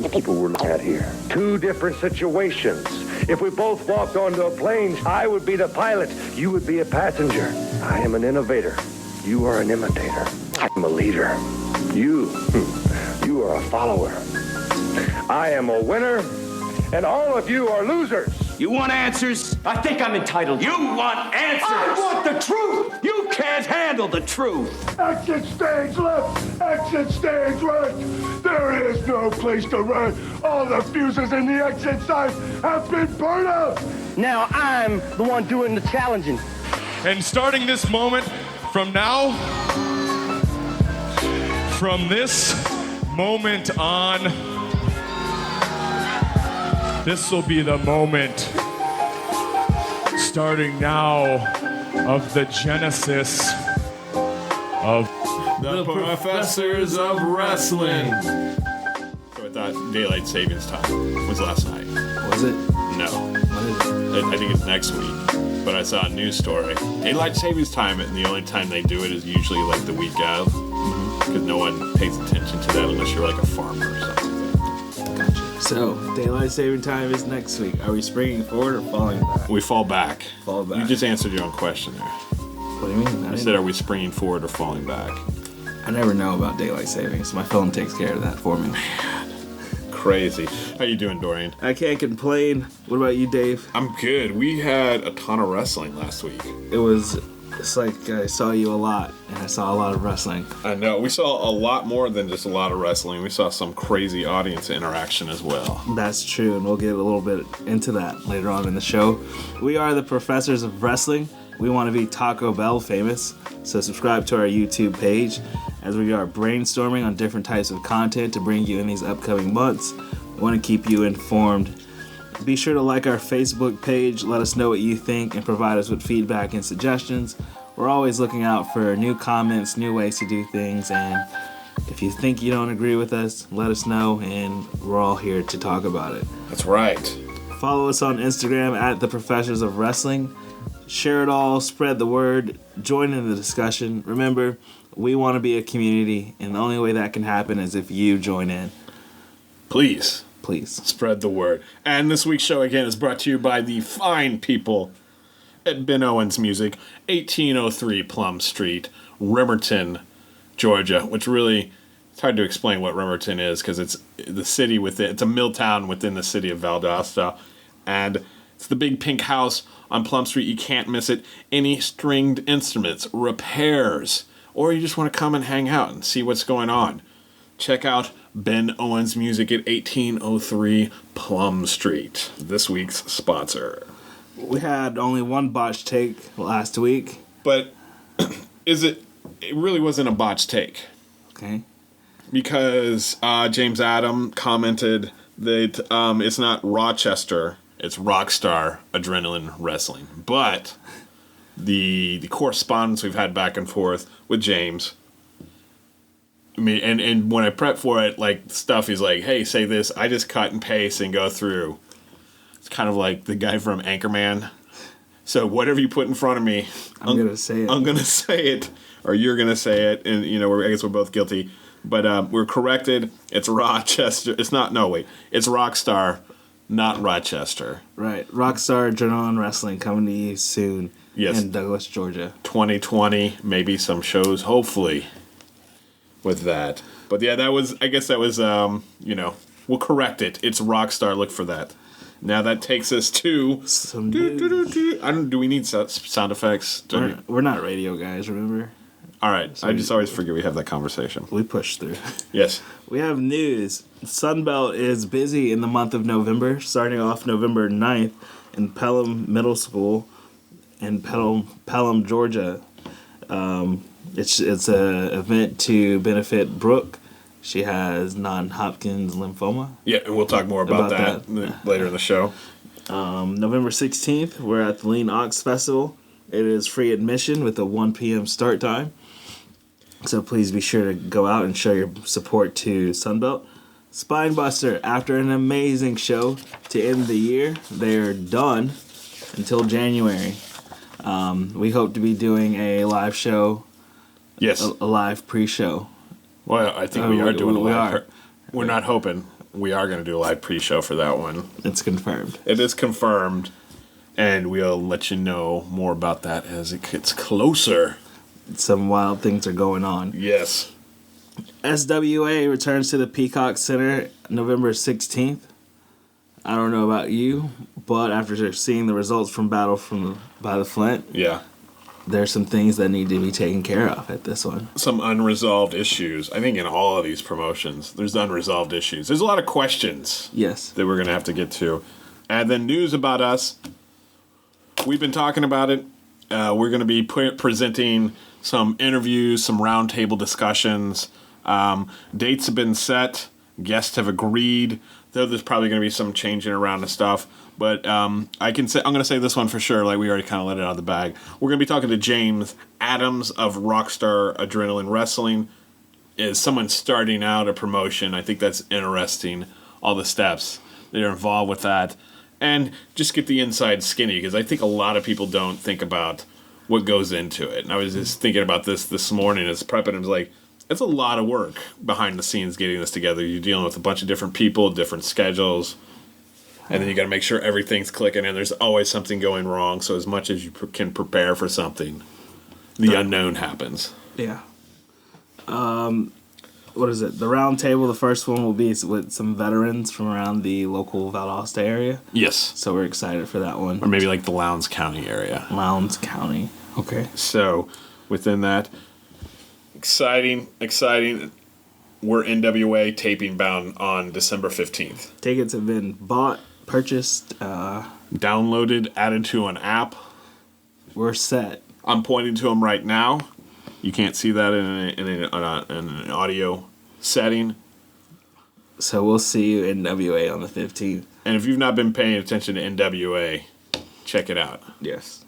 we're looking at here. Two different situations. If we both walked onto a plane, I would be the pilot, you would be a passenger. I am an innovator. You are an imitator. I'm a leader. You are a follower. I am a winner, and all of you are losers. You want answers? I think I'm entitled. You want answers? I want the truth! You can't handle the truth. Exit stage left, exit stage right. There is no place to run. All the fuses in the exit site have been burned out. Now I'm the one doing the challenging. And starting this moment from now, from this moment on, this will be the moment, starting now, of the genesis of the Professors of Wrestling. So I thought Daylight Savings Time was last night. Was it? No. I think it's next week. But I saw a news story. Daylight Savings Time, and the only time they do it is usually like the week of. Because no one pays attention to that unless you're like a farmer or something like that. Gotcha. So, Daylight Saving Time is next week. Are we springing forward or falling back? We fall back. Fall back. You just answered your own question there. What do you mean? I said, are we springing forward or falling back? I never know about Daylight Savings. My phone takes care of that for me. Crazy. How you doing, Dorrian? I can't complain. What about you, Dave? I'm good. We had a ton of wrestling last week. It's like I saw you a lot, and I saw a lot of wrestling. I know. We saw a lot more than just a lot of wrestling. We saw some crazy audience interaction as well. That's true, and we'll get a little bit into that later on in the show. We are the Professors of Wrestling. We want to be Taco Bell famous, so subscribe to our YouTube page as we are brainstorming on different types of content to bring you in these upcoming months. We want to keep you informed. Be sure to like our Facebook page, let us know what you think, and provide us with feedback and suggestions. We're always looking out for new comments, new ways to do things, and if you think you don't agree with us, let us know, and we're all here to talk about it. That's right. Follow us on Instagram at the Professors of Wrestling. Share it all, spread the word, join in the discussion. Remember, we want to be a community, and the only way that can happen is if you join in. Please Spread the word. And this week's show, again, is brought to you by the fine people at Ben Owens Music, 1803 Plum Street, Rimerton, Georgia, which really, it's hard to explain what Rimerton is because it's the city within, it's a mill town within the city of Valdosta, and it's the big pink house on Plum Street. You can't miss it. Any stringed instruments, repairs, or you just want to come and hang out and see what's going on. Check out Ben Owens Music at 1803 Plum Street, this week's sponsor. We had only one botch take last week. But it really wasn't a botch take. Okay. Because James Adam commented that it's not Rochester, it's Rockstar Adrenaline Wrestling. But the correspondence we've had back and forth with James, I mean, and when I prep for it, like stuff, he's like, hey, say this. I just cut and paste and go through. It's kind of like the guy from Anchorman. So whatever you put in front of me, I'm going to say it. I'm going to say it, or you're going to say it, and, I guess we're both guilty. But we're corrected. It's Rochester. It's Rockstar, not Rochester. Right. Rockstar Adrenaline Wrestling coming to you soon in Douglas, Georgia. 2020, maybe some shows, hopefully, with that. But yeah, I guess that was, we'll correct it. It's Rockstar. Look for that. Now that takes us to some do we need sound effects? We're not radio guys, remember? All right. So I just always forget we have that conversation. We push through. Yes. We have news. Sunbelt is busy in the month of November, starting off November 9th in Pelham Middle School in Pelham, Georgia. It's an event to benefit Brooke. She has non-Hodgkin's lymphoma. Yeah, and we'll talk more about that later in the show. November 16th, we're at the Lean Ox Festival. It is free admission with a 1 p.m. start time. So please be sure to go out and show your support to Sunbelt. Spinebuster, after an amazing show to end the year, they're done until January. We hope to be doing a live show. Yes. A live pre-show. Well, I think we are doing a live. We're not hoping. We are going to do a live pre-show for that one. It's confirmed. It is confirmed, and we'll let you know more about that as it gets closer. Some wild things are going on. Yes. SWA returns to the Peacock Center November 16th. I don't know about you, but after seeing the results from Battle by the Flint, Yeah. there's some things that need to be taken care of at this one. Some unresolved issues. I think in all of these promotions, there's unresolved issues. There's a lot of questions Yes. that we're going to have to get to. And then news about us. We've been talking about it. We're going to be presenting some interviews, some roundtable discussions. Dates have been set. Guests have agreed. Though there's probably going to be some changing around and stuff. But I'm going to say this one for sure. Like we already kind of let it out of the bag. We're going to be talking to James Adams of Rockstar Adrenaline Wrestling. Is someone starting out a promotion? I think that's interesting. All the steps that are involved with that, and just get the inside skinny because I think a lot of people don't think about what goes into it. And I was just thinking about this morning as prepping. I was like, it's a lot of work behind the scenes getting this together. You're dealing with a bunch of different people, different schedules. And then you got to make sure everything's clicking, and there's always something going wrong. So as much as you can prepare for something, the unknown happens. Yeah. What is it? The round table, the first one will be with some veterans from around the local Valdosta area. Yes. So we're excited for that one. Or maybe like the Lowndes County area. Lowndes County. Okay. So within that, exciting. We're NWA taping bound on December 15th. Tickets have been bought, purchased. Downloaded, added to an app. We're set. I'm pointing to them right now. You can't see that in an audio setting. So we'll see you in NWA on the 15th. And if you've not been paying attention to NWA, check it out. Yes.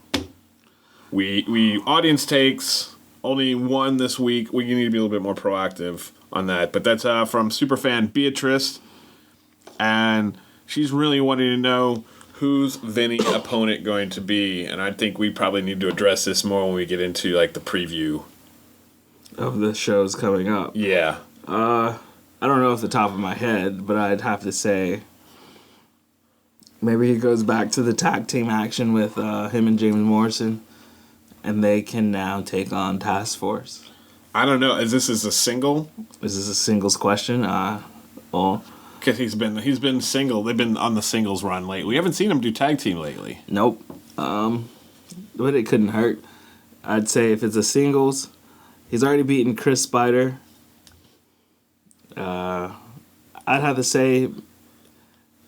We audience takes, only one this week. We need to be a little bit more proactive on that. But that's from superfan Beatrice. And she's really wanting to know who's Vinny's opponent going to be. And I think we probably need to address this more when we get into like the preview Of the shows coming up. Yeah. I don't know off the top of my head, but I'd have to say maybe he goes back to the tag team action with him and James Morrison, and they can now take on Task Force. I don't know. Is this a single? Is this a singles question? Well, because he's been single. They've been on the singles run lately. We haven't seen him do tag team lately. Nope. But it couldn't hurt. I'd say if it's a singles, he's already beaten Chris Spider. I'd have to say,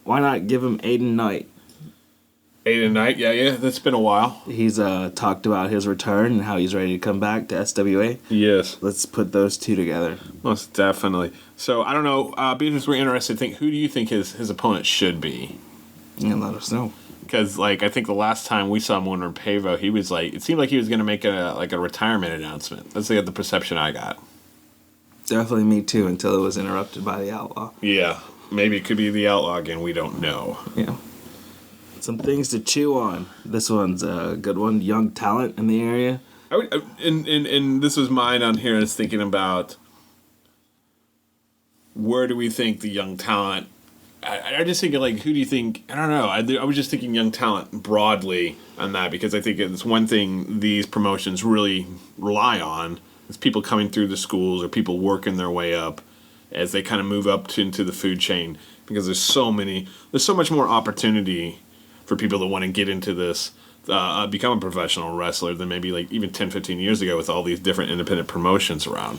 why not give him Aiden Knight? Aiden Knight, yeah, that's been a while. He's talked about his return and how he's ready to come back to SWA. Yes. Let's put those two together. Most definitely. So, I don't know, Beatrice, we're interested. Who do you think his opponent should be? Yeah, let us know. Because, I think the last time we saw him on Pavo, he was it seemed like he was going to make a retirement announcement. That's the perception I got. Definitely me too, until it was interrupted by the Outlaw. Yeah. Maybe it could be the Outlaw again. We don't know. Yeah. Some things to chew on. This one's a good one. Young talent in the area. And this was mine on here. I was thinking about where do we think the young talent... I just think, who do you think... I don't know. I was just thinking young talent broadly on that, because I think it's one thing these promotions really rely on is people coming through the schools or people working their way up as they kind of move up into the food chain, because there's so much more opportunity for people that want to get into this, become a professional wrestler than maybe even 10, 15 years ago with all these different independent promotions around.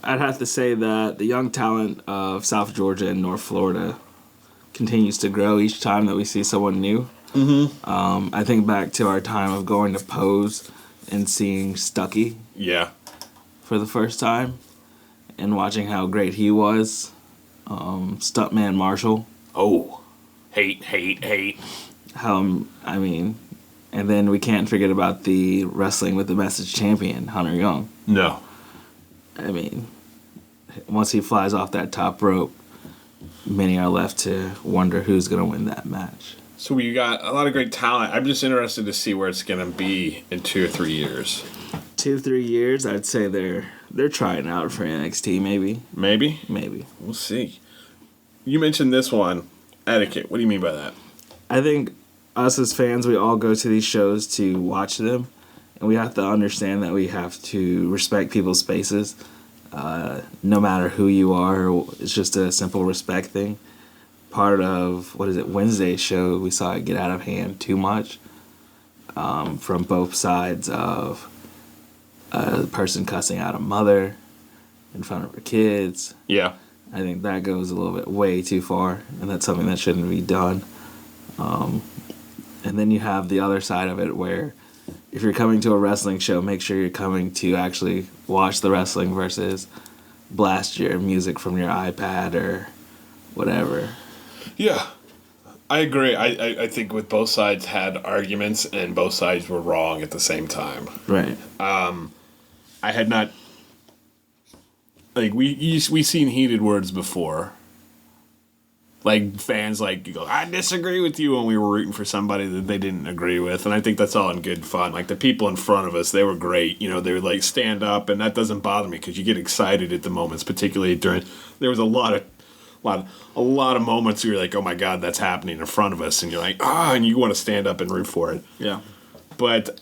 I'd have to say that the young talent of South Georgia and North Florida continues to grow each time that we see someone new. Mm-hmm. I think back to our time of going to Pose and seeing Stucky. Yeah. For the first time, and watching how great he was. Stuntman Marshall. Oh. Hate. And then we can't forget about the Wrestling with the Message champion, Hunter Young. No. Once he flies off that top rope, many are left to wonder who's going to win that match. So we got a lot of great talent. I'm just interested to see where it's going to be in 2 or 3 years. 2-3 years, I'd say they're trying out for NXT. Maybe. Maybe. We'll see. You mentioned this one, etiquette. What do you mean by that? I think us as fans, we all go to these shows to watch them, and we have to understand that we have to respect people's spaces, no matter who you are. It's just a simple respect thing. Part of, Wednesday's show, we saw it get out of hand too much from both sides of a person cussing out a mother in front of her kids. Yeah. I think that goes a little bit way too far, and that's something that shouldn't be done. And then you have the other side of it where if you're coming to a wrestling show, make sure you're coming to actually watch the wrestling versus blast your music from your iPad or whatever. Yeah, I agree. I think with both sides had arguments and both sides were wrong at the same time. Right. I had not... Like, we seen heated words before. Like, fans, like, you go, I disagree with you when we were rooting for somebody that they didn't agree with. And I think that's all in good fun. Like, the people in front of us, they were great. You know, they would, like, stand up, and that doesn't bother me because you get excited at the moments, particularly during... There was a lot of moments where you're like, oh, my God, that's happening in front of us. And you're like, and you want to stand up and root for it. Yeah. But,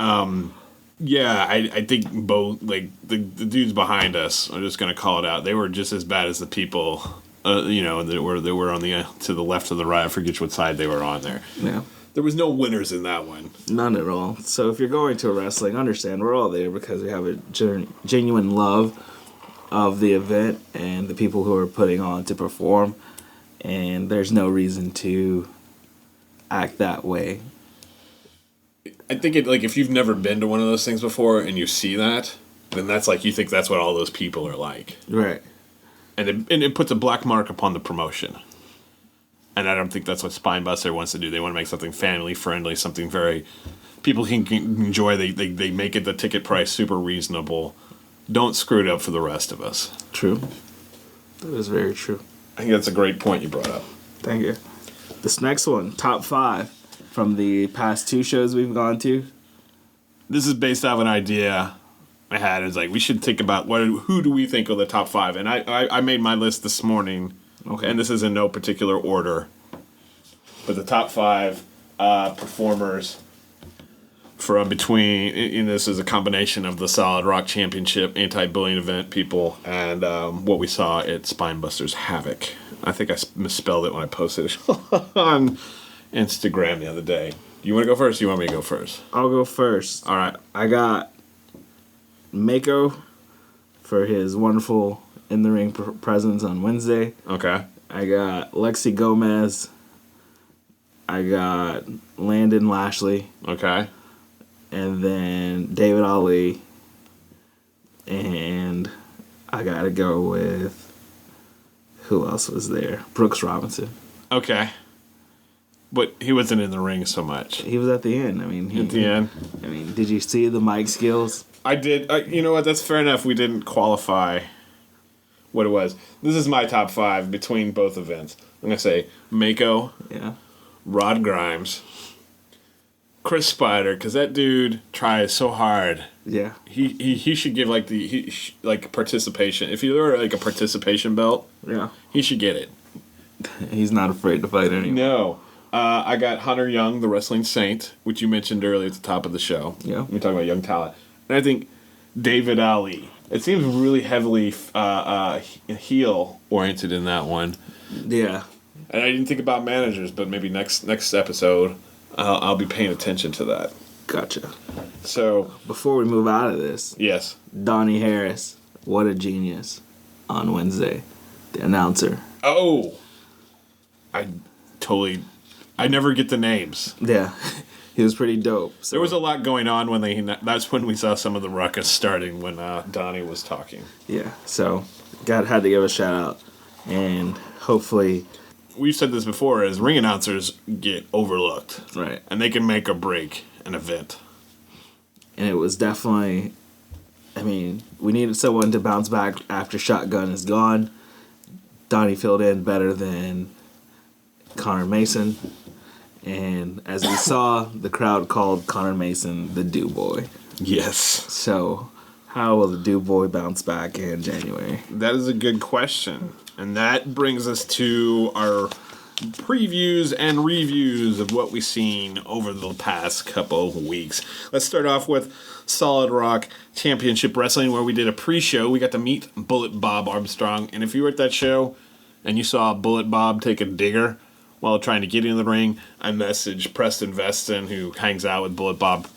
yeah, I think both, like, the dudes behind us, I'm just going to call it out, they were just as bad as the people... that were on the to the left of the right. I forget what side they were on there. Yeah. There was no winners in that one. None at all. So if you're going to a wrestling, understand we're all there because we have a genuine love of the event and the people who are putting on to perform, and there's no reason to act that way. I think if you've never been to one of those things before and you see that, then that's like you think that's what all those people are like. Right. And it puts a black mark upon the promotion. And I don't think that's what Spinebuster wants to do. They want to make something family friendly, something very people can enjoy. They make it the ticket price super reasonable. Don't screw it up for the rest of us. True. That is very true. I think that's a great point you brought up. Thank you. This next one, top 5 from the past 2 shows we've gone to. This is based off an idea I had. Is like we should think about who do we think are the top 5, and I made my list this morning. Okay. And this is in no particular order, but the top 5 performers from between. And this is a combination of the Solid Rock Championship anti-bullying event people and what we saw at Spinebuster's Havoc. I think I misspelled it when I posted it on Instagram the other day. You want to go first? Or you want me to go first? I'll go first. All right. I got Mako for his wonderful in-the-ring presence on Wednesday. Okay. I got Lexi Gomez. I got Landon Lashley. Okay. And then David Ali. And I gotta go with... Who else was there? Brooks Robinson. Okay. But he wasn't in the ring so much. He was at the end. I mean, At the end? I mean, did you see the mic skills? I did. You know what? That's fair enough. We didn't qualify what it was. This is my top 5 between both events. I'm going to say Mako, Yeah. Rod Grimes, Chris Spider, because that dude tries so hard. Yeah. He should give like participation. If you were like a participation belt, Yeah. he should get it. He's not afraid to fight anymore. No. I got Hunter Young, the Wrestling Saint, which you mentioned earlier at the top of the show. Yeah. We're talking about young talent. And I think David Ali. It seems really heavily heel-oriented in that one. Yeah. And I didn't think about managers, but maybe next episode, I'll be paying attention to that. Gotcha. So, Before we move out of this, yes. Donnie Harris, what a genius, on Wednesday. The announcer. Oh! I never get the names. Yeah. He was pretty dope. So. There was a lot going on that's when we saw some of the ruckus starting when Donnie was talking. Yeah. So, had to give a shout out. And hopefully... We've said this before, as ring announcers get overlooked. Right. And they can make or break an event. And it was definitely... I mean, we needed someone to bounce back after Shotgun is gone. Donnie filled in better than Connor Mason. And as we saw, the crowd called Connor Mason the Do Boy. Yes. So How will the Do Boy bounce back in January? That is a good question. And that brings us to our previews and reviews of what we've seen over the past couple of weeks. Let's start off with Solid Rock Championship Wrestling, where we did a pre-show. We got to meet Bullet Bob Armstrong. And if you were at that show and you saw Bullet Bob take a digger while trying to get into the ring, I messaged Preston Veston, who hangs out with Bullet Bob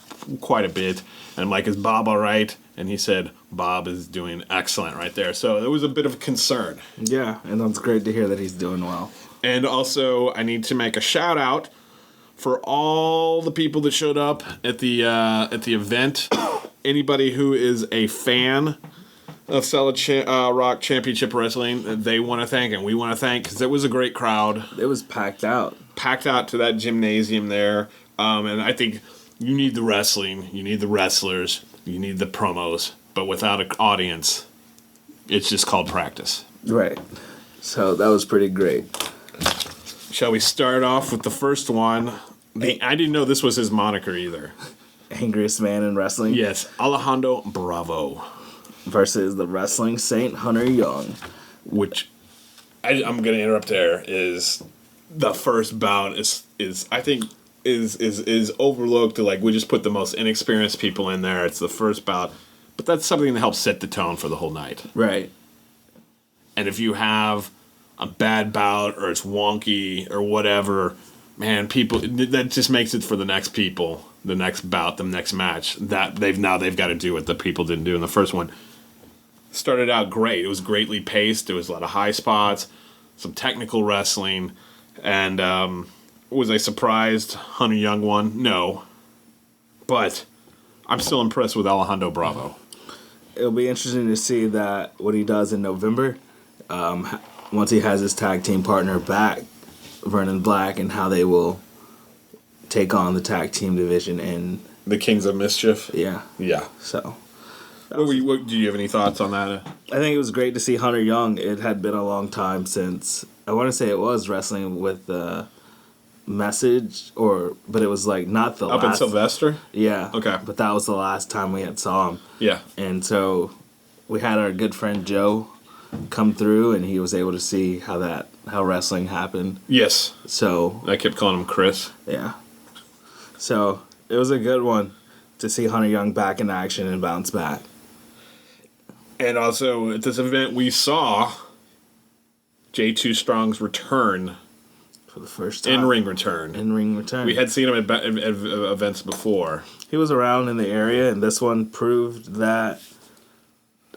quite a bit. And I'm like, is Bob all right? And he said, Bob is doing excellent right there. So there was a bit of concern. Yeah, and that's great to hear that he's doing well. And also, I need to make a shout out for all the people that showed up at the event. Anybody who is a fan of Solid Rock Championship Wrestling, they want to thank, and we want to thank, because it was a great crowd. It was packed out. Packed out to that gymnasium there. And I think you need the wrestling, you need the wrestlers, you need the promos, but without an audience, it's just called practice. Right. So that was pretty great. Shall we start off with the first one? I didn't know this was his moniker either. Angriest man in wrestling. Yes, Alejandro Bravo. Versus the Wrestling Saint Hunter Young. Which, I'm going to interrupt there, is the first bout is I think is overlooked. Like, we just put the most inexperienced people in there. It's the first bout. But that's something that helps set the tone for the whole night. Right. And if you have a bad bout or it's wonky or whatever, man, people, that just makes it for the next people, the next bout, the next match, that they've got to do what the people didn't do in the first one. Started out great. It was greatly paced. There was a lot of high spots, some technical wrestling, and was I surprised Hunter Young won? No. But I'm still impressed with Alejandro Bravo. It'll be interesting to see that what he does in November, once he has his tag team partner back, Vernon Black, and how they will take on the tag team division in the Kings of Mischief. Yeah. So, do you have any thoughts on that? I think it was great to see Hunter Young. It had been a long time since, I want to say it was wrestling with Message, but it was like not the Up last. in Sylvester? Yeah. Okay. But that was the last time we had saw him. Yeah. And so we had our good friend Joe come through, and he was able to see how wrestling happened. Yes. So I kept calling him Chris. Yeah. So it was a good one to see Hunter Young back in action and bounce back. And also at this event we saw J2 Strong's return. For the first time. In-ring return. We had seen him at events before. He was around in the area, and this one proved that,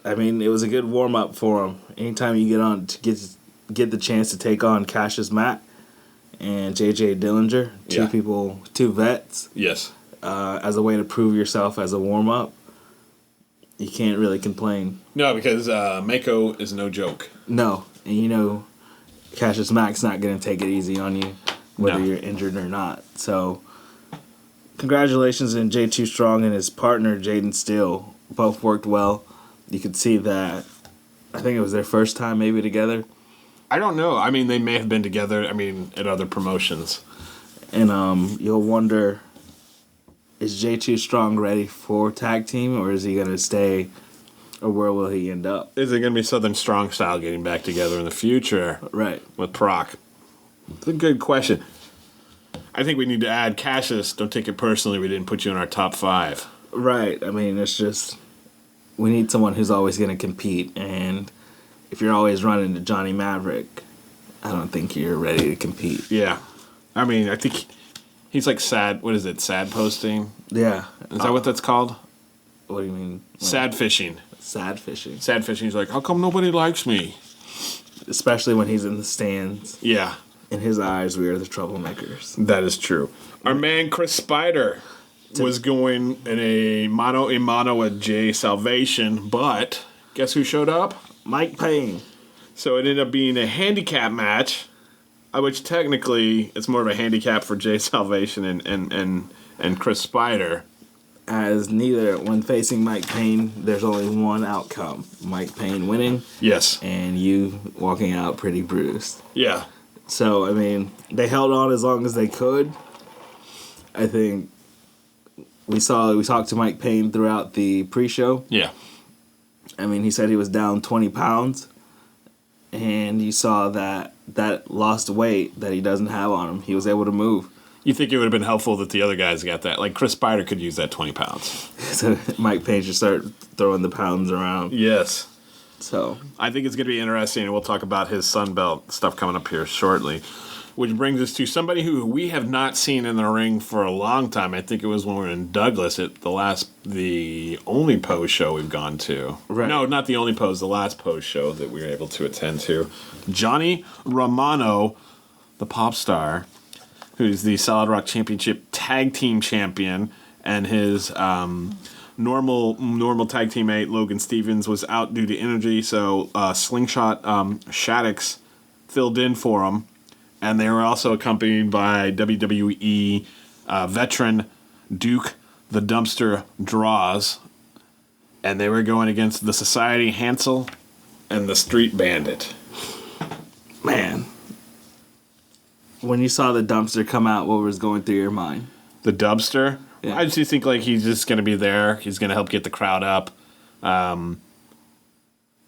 I mean, it was a good warm-up for him. Anytime you get on to get the chance to take on Cassius Mack and JJ Dillinger, two vets. Yes. As a way to prove yourself as a warm-up, you can't really complain. No, because Mako is no joke. No, and Cassius Mack's not going to take it easy on you, whether you're injured or not. So, congratulations to J2 Strong and his partner, Jaden Steele. Both worked well. You could see that, I think it was their first time maybe together. I don't know. I mean, they may have been together, at other promotions. And you'll wonder, is J2 Strong ready for tag team, or is he going to stay, or where will he end up? Is it going to be Southern Strong Style getting back together in the future? Right. With Proc? It's a good question. I think we need to add Cassius. Don't take it personally. We didn't put you in our top 5. Right. I mean, it's just, we need someone who's always going to compete. And if you're always running to Johnny Maverick, I don't think you're ready to compete. Yeah. I mean, I think he's like sad. What is it? Sad posting? Yeah. Is that what that's called? What do you mean? Sad fishing. Sad fishing. Sad fishing. He's like, how come nobody likes me? Especially when he's in the stands. Yeah. In his eyes, we are the troublemakers. That is true. Our man Chris Spider was going in a mano with Jay Salvation, but guess who showed up? Mike Payne. So it ended up being a handicap match, which technically it's more of a handicap for Jay Salvation and Chris Spider. As when facing Mike Payne, there's only one outcome. Mike Payne winning. Yes. And you walking out pretty bruised. Yeah. So, I mean, they held on as long as they could. I think we talked to Mike Payne throughout the pre-show. Yeah. I mean, he said he was down 20 pounds, and you saw that lost weight that he doesn't have on him. He was able to move. You think it would have been helpful that the other guys got that? Like Chris Spider could use that 20 pounds. So Mike Payne should start throwing the pounds around. Yes. So I think it's going to be interesting, and we'll talk about his Sunbelt stuff coming up here shortly. Which brings us to somebody who we have not seen in the ring for a long time. I think it was when we were in Douglas at the only Pose show we've gone to. Right. No, not the only Pose, the last Pose show that we were able to attend to. Johnny Romano, the pop star, who's the Solid Rock Championship Tag Team Champion, and his normal tag teammate Logan Stevens was out due to injury, so Slingshot Shaddix filled in for him. And they were also accompanied by WWE veteran Duke the Dumpster Draws. And they were going against the Society Hansel and the Street Bandit. man, when you saw the Dumpster come out, what was going through your mind? The Dumpster? Yeah. I just think like he's just going to be there. He's going to help get the crowd up.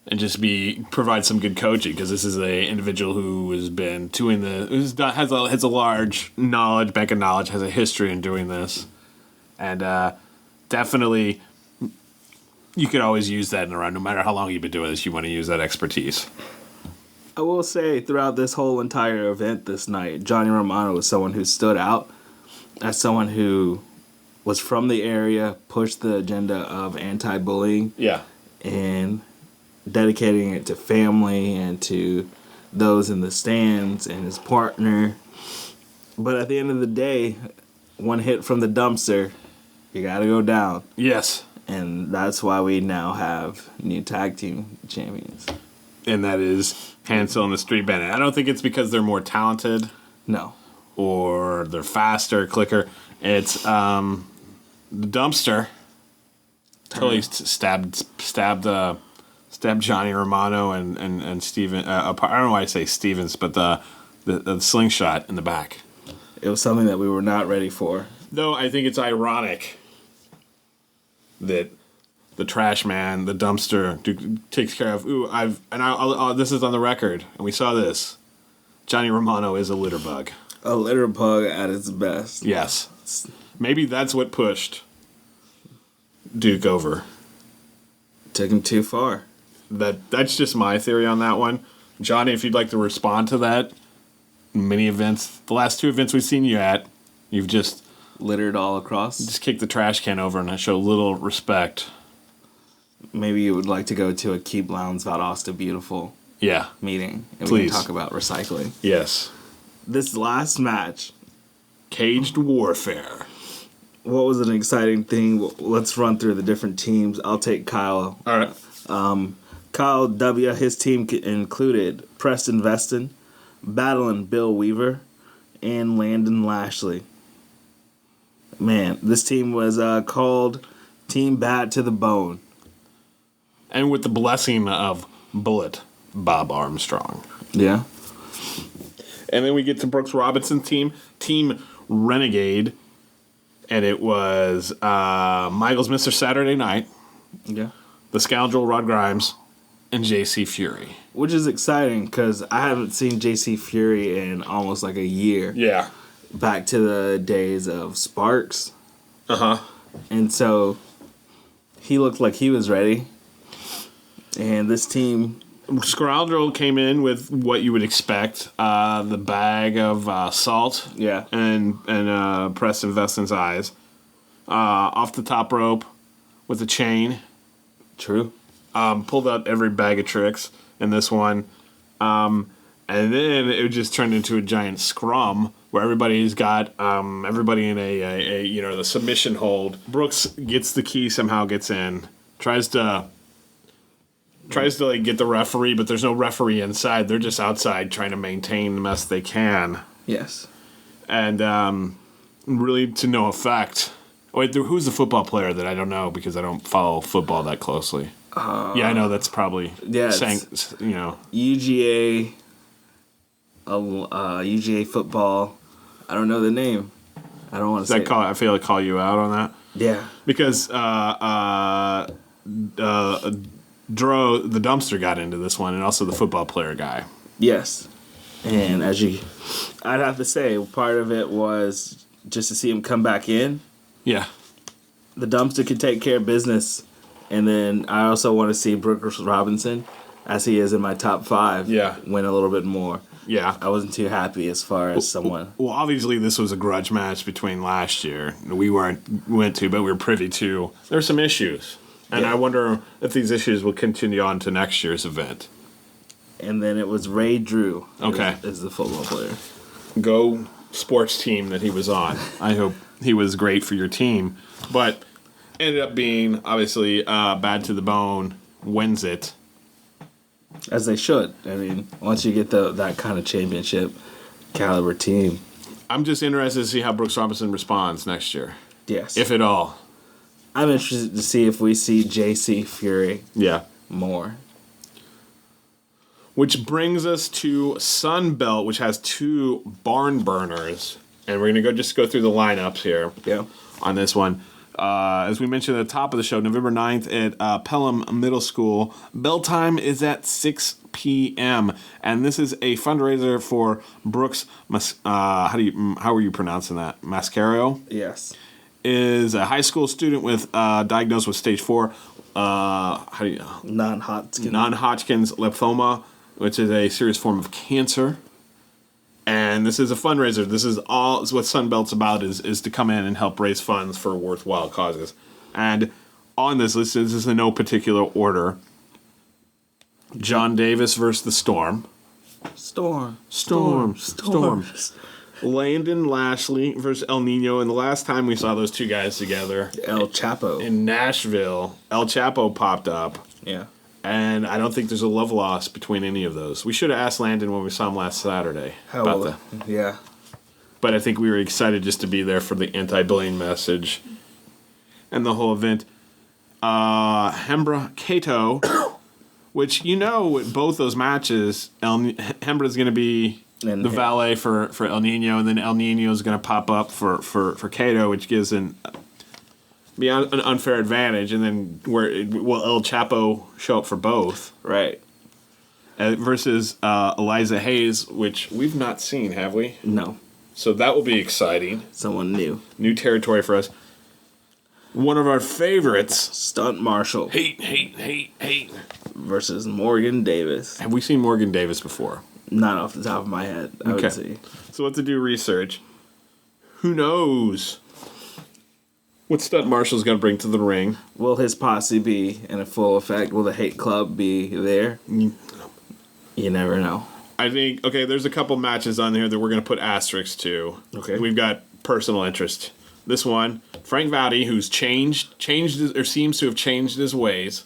And just provide some good coaching, because this is an individual who has been doing has a large bank of knowledge, has a history in doing this, and definitely you could always use that in the round. No matter how long you've been doing this, you want to use that expertise. I will say, throughout this whole entire event this night, Johnny Romano was someone who stood out as someone who was from the area, pushed the agenda of anti-bullying, Yeah. and dedicating it to family and to those in the stands and his partner. But at the end of the day, one hit from the Dumpster, you gotta go down. Yes. And that's why we now have new tag team champions. And that is Hansel and the Street Bandit. I don't think it's because they're more talented No. or they're faster, quicker. It's the Dumpster totally stabbed Johnny Romano and Steven. I don't know why I say Stevens, but the slingshot in the back. It was something that we were not ready for. Though I think it's ironic that the trash man, the Dumpster, takes care of. I'll this is on the record, and we saw this. Johnny Romano is a litter bug. A litter bug at its best. Yes, maybe that's what pushed Duke over. Took him too far. That's just my theory on that one. Johnny, if you'd like to respond to that, many events, the last two events we've seen you at, you've just Littered all across. kicked the trash can over, and I show little respect. Maybe you would like to go to a Keep Lounge Valdosta Beautiful Yeah. meeting, and we Please. can talk about recycling. Yes. This last match, Caged Warfare. what was an exciting thing? Let's run through the different teams. I'll take Kyle. All right. Kyle W., his team included Preston Veston, Battling Bill Weaver, and Landon Lashley. Man, this team was called Team Bad to the Bone. And with the blessing of Bullet Bob Armstrong. Yeah. And then we get to Brooks Robinson's team, Team Renegade. And it was Michael's Mr. Saturday Night, Yeah. the Scoundrel Rod Grimes, and JC Fury. Which is exciting because I haven't seen JC Fury in almost like a year. Yeah. Back to the days of Sparks. Uh-huh. And so he looked like he was ready. And this team... Scoundrel came in with what you would expect, the bag of salt. Yeah. And Preston Veston's eyes. Off the top rope with a chain. True. Pulled out every bag of tricks in this one. And then it just turned into a giant scrum where everybody's got everybody in a the submission hold. Brooks gets the key, somehow gets in, tries to like get the referee, but there's no referee inside. They're just outside trying to maintain the best they can. Yes. And really to no effect. Wait, who's the football player that I don't know because I don't follow football that closely? Yeah, I know that's probably saying, UGA, UGA football. I don't know the name. I don't want to say. I feel like call you out on that. Yeah. Because Dro, the dumpster, got into this one, and also the football player guy. Yes. And I'd have to say, part of it was just to see him come back in. Yeah. The dumpster can take care of business. And then I also want to see Brooks Robinson, as he is in my top 5, win a little bit more. Yeah. I wasn't too happy as far as someone. Well, obviously, this was a grudge match between last year. We went to, but we were privy to. There's some issues. And I wonder if these issues will continue on to next year's event. And then it was Ray Drew. Okay. Is the football player. Go sports team that he was on. I hope he was great for your team. But ended up being, obviously, bad to the bone, wins it. As they should. I mean, once you get that kind of championship caliber team. I'm just interested to see how Brooks Robinson responds next year. Yes. If at all. I'm interested to see if we see JC Fury more. Which brings us to Sunbelt, which has 2 barn burners. And we're going to go through the lineups here on this one. As we mentioned at the top of the show, November 9th at Pelham Middle School. Bell time is at 6 p.m. And this is a fundraiser for Brooks, how are you pronouncing that? Mascaro? Yes. Is a high school student with diagnosed with stage 4 non-Hodgkin's lymphoma, which is a serious form of cancer. And this is a fundraiser. This is what Sunbelt's about is to come in and help raise funds for worthwhile causes. And on this list, this is in no particular order. John Davis versus the Storm. Storm. Landon Lashley versus El Nino, and the last time we saw those two guys together, El Chapo in Nashville, El Chapo popped up. Yeah, and I don't think there's a love lost between any of those. We should have asked Landon when we saw him last Saturday about that. Yeah, but I think we were excited just to be there for the anti-bullying message and the whole event. Hembra Kato, which with both those matches, Hembra's going to be the valet for El Nino, and then El Nino is going to pop up for Kato, which gives an unfair advantage. And then will El Chapo show up for both? Right. Versus Eliza Hayes, which we've not seen, have we? No. So that will be exciting. Someone new. New territory for us. One of our favorites. Stunt Marshal. Hate. Versus Morgan Davis. Have we seen Morgan Davis before? Not off the top of my head, I would say. So let's do research. Who knows what Stunt Marshall's going to bring to the ring? Will his posse be in a full effect? Will the Hate Club be there? You never know. I think, there's a couple matches on here that we're going to put asterisks to. Okay. We've got personal interest. This one, Frank Vowdy, who's changed or seems to have changed his ways.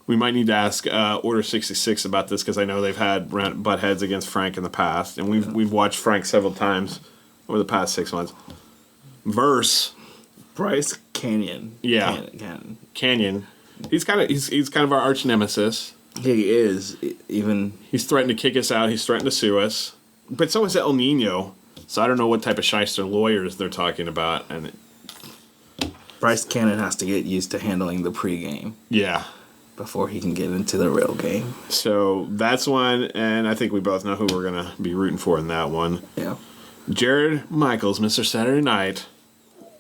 We might need to ask Order 66 about this because I know they've had butt heads against Frank in the past, and we've watched Frank several times over the past 6 months. Verse Bryce Canyon. Yeah, Canyon. He's kind of our arch nemesis. He is. Even he's threatened to kick us out. He's threatened to sue us. But so is El Nino. So I don't know what type of shyster lawyers they're talking about. And Bryce Cannon has to get used to handling the pregame. Yeah. Before he can get into the real game. So that's one, and I think we both know who we're going to be rooting for in that one. Yeah. Jared Michaels, Mr. Saturday Night,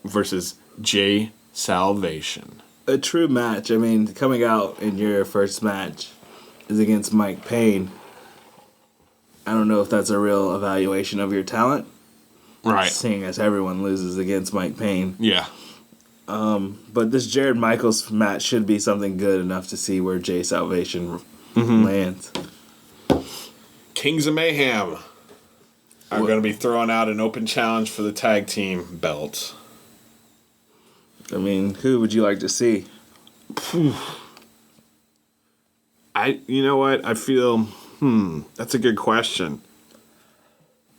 versus Jay Salvation. A true match. I mean, coming out in your first match is against Mike Payne. I don't know if that's a real evaluation of your talent. Right. Seeing as everyone loses against Mike Payne. Yeah. But this Jared Michaels match should be something good enough to see where Jay Salvation lands. Kings of Mayhem are going to be throwing out an open challenge for the tag team belts. I mean, who would you like to see? You know what? I feel, that's a good question.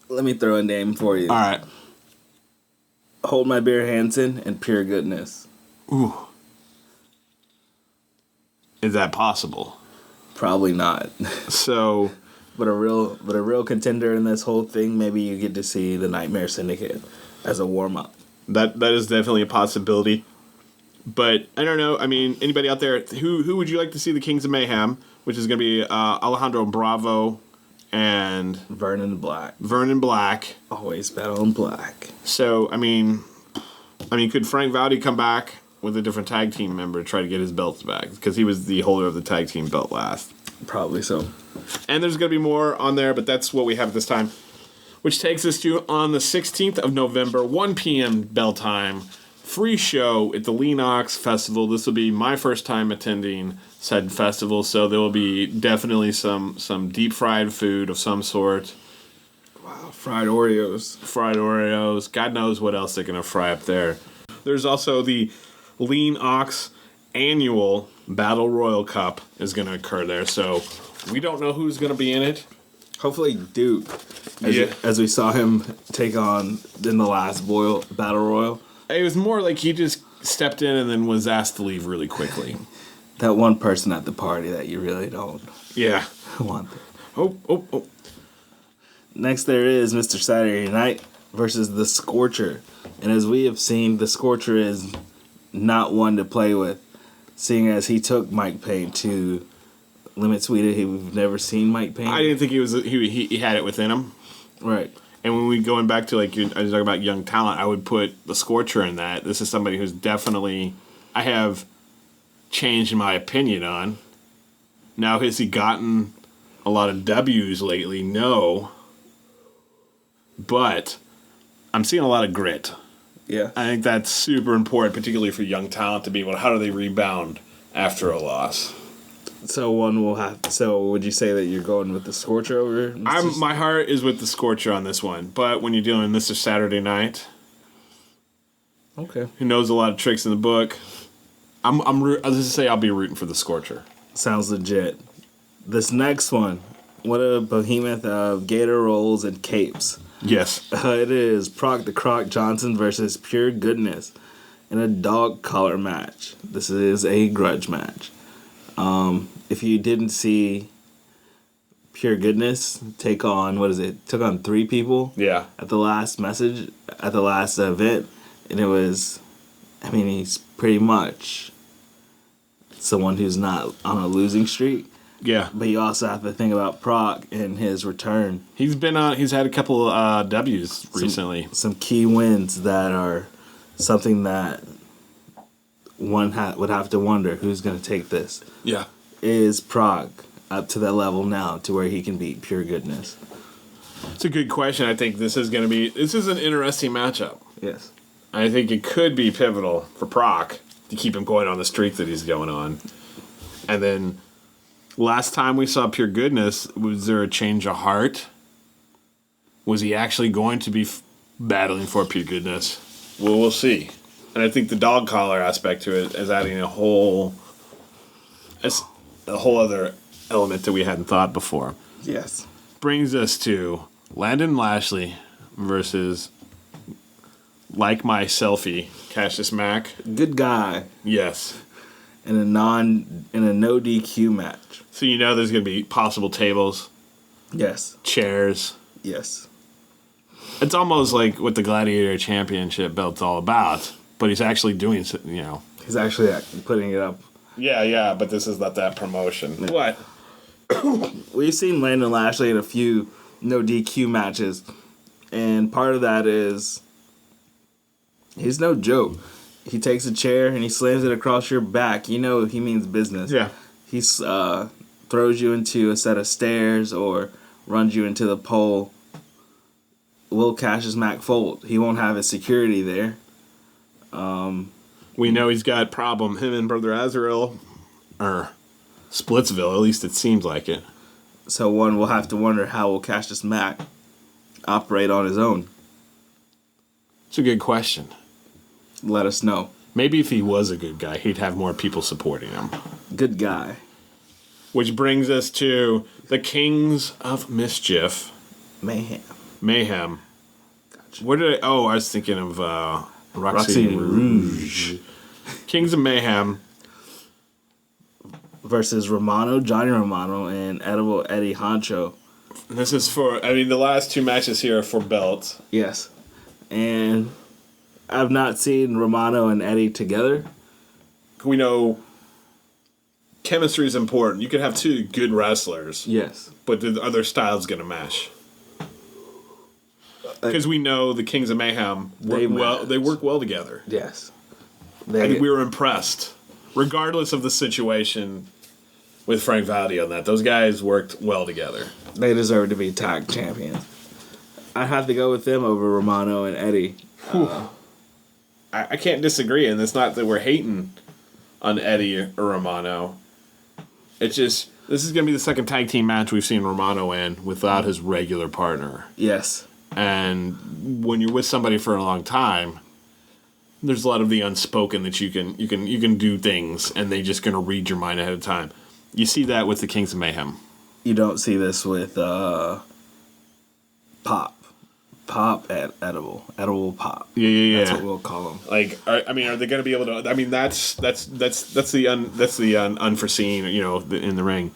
Let me throw a name for you. All right. Hold My Beer Hansen and Pure Goodness. Ooh. Is that possible? Probably not. So, but a real contender in this whole thing, maybe you get to see the Nightmare Syndicate as a warm up. That is definitely a possibility. But I don't know. I mean, anybody out there, who would you like to see the Kings of Mayhem, which is going to be Alejandro Bravo and Vernon Black. Vernon Black. Always bet on Black. So, I mean, could Frank Vowdy come back with a different tag team member to try to get his belts back? Because he was the holder of the tag team belt last. Probably so. And there's going to be more on there, but that's what we have at this time. Which takes us to on the 16th of November, 1 p.m. bell time. Free show at the Leanox Festival. This will be my first time attending said festival, so there will be definitely some deep fried food of some sort. Wow, fried Oreos. Fried Oreos. God knows what else they're going to fry up there. There's also the Lean Ox annual Battle Royal Cup is going to occur there, so we don't know who's going to be in it. Hopefully Duke, as we saw him take on in the last Battle Royal. It was more like he just stepped in and then was asked to leave really quickly. That one person at the party that you really don't want. Oh. Next there is Mr. Saturday Night versus the Scorcher. And as we have seen, the Scorcher is not one to play with, seeing as he took Mike Payne to Limit Sweden. We've never seen Mike Payne. I didn't think he had it within him. Right. And when we going back to I was talking about young talent, I would put the Scorcher in that. This is somebody who's definitely I have changed my opinion on. Now, has he gotten a lot of W's lately? No. But I'm seeing a lot of grit. Yeah. I think that's super important, particularly for young talent, to be able to, how do they rebound after a loss? So would you say that you're going with the Scorcher over? My heart is with the Scorcher on this one, but when you're dealing with Mr. Saturday okay, who knows a lot of tricks in the book, I'll just say I'll be rooting for the Scorcher. sounds legit. This next one, what a behemoth of gator rolls and capes. Yes. It is Proc the Croc Johnson versus Pure Goodness in a dog collar match. This is a grudge match. If you didn't see Pure Goodness took on 3 people. Yeah. At the last event, and it was, he's pretty much someone who's not on a losing streak. Yeah. But you also have to think about Proc and his return. He's had a couple W's recently. Some key wins that are something that one would have to wonder who's going to take this. Yeah. Is Proc up to that level now to where he can beat Pure Goodness? It's a good question. I think this is an interesting matchup. Yes. I think it could be pivotal for Proc to keep him going on the streak that he's going on. And then last time we saw Pure Goodness, was there a change of heart? Was he actually going to be battling for Pure Goodness? Well, we'll see. And I think the dog collar aspect to it is adding a whole other element that we hadn't thought before. Yes. Brings us to Landon Lashley versus, like my selfie, Cassius Mack. Good guy. Yes. In a no DQ match. So there's going to be possible tables. Yes. Chairs. Yes. It's almost like what the Gladiator Championship belt's all about. But he's actually doing, He's actually putting it up. Yeah, but this is not that promotion. What? We've seen Landon Lashley in a few no DQ matches. And part of that is he's no joke. He takes a chair and he slams it across your back. He means business. Yeah. He throws you into a set of stairs or runs you into the pole. Will Cassius Mack fold? He won't have his security there. We know he's got problem. Him and Brother Azrael, or Splitsville, at least it seems like it. So one will have to wonder, how will Cassius Mack operate on his own? It's a good question. Let us know. Maybe if he was a good guy, he'd have more people supporting him. Good guy. Which brings us to the Kings of Mischief. Gotcha. Mayhem. I was thinking of Roxy Rouge. Kings of Mayhem. Versus Johnny Romano, and Edible Eddie Honcho. This is for, the last 2 matches here are for belts. Yes. And I've not seen Romano and Eddie together, we know chemistry is important. You could have two good wrestlers, Yes. but are their styles going to mesh? Because we know the Kings of Mayhem work well. They work well together. Yes. I think we were impressed, regardless of the situation with Frank Valdi on that. Those guys worked well together. They deserve to be tag champions. I'd have to go with them over Romano and Eddie. I can't disagree, and it's not that we're hating on Eddie or Romano. It's just, this is going to be the second tag team match we've seen Romano in without his regular partner. Yes. And when you're with somebody for a long time, there's a lot of the unspoken that you can do things, and they're just going to read your mind ahead of time. You see that with the Kings of Mayhem. You don't see this with Pop. Pop and Edible Pop. Yeah. That's what we'll call them. Like, are they going to be able to? I mean, that's the unforeseen, in the ring.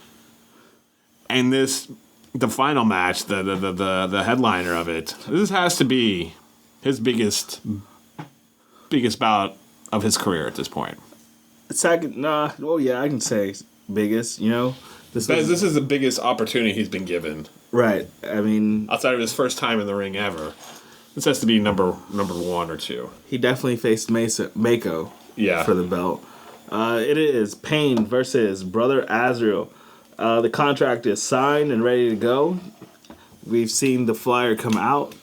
And the final match, the headliner of it. This has to be his biggest bout of his career at this point. Second, I can say biggest. This is the biggest opportunity he's been given. Right. I mean, outside of his first time in the ring ever, this has to be number 1 or 2. He definitely faced Mako. Yeah. For the belt. It is Payne versus Brother Azrael. The contract is signed and ready to go. We've seen the flyer come out.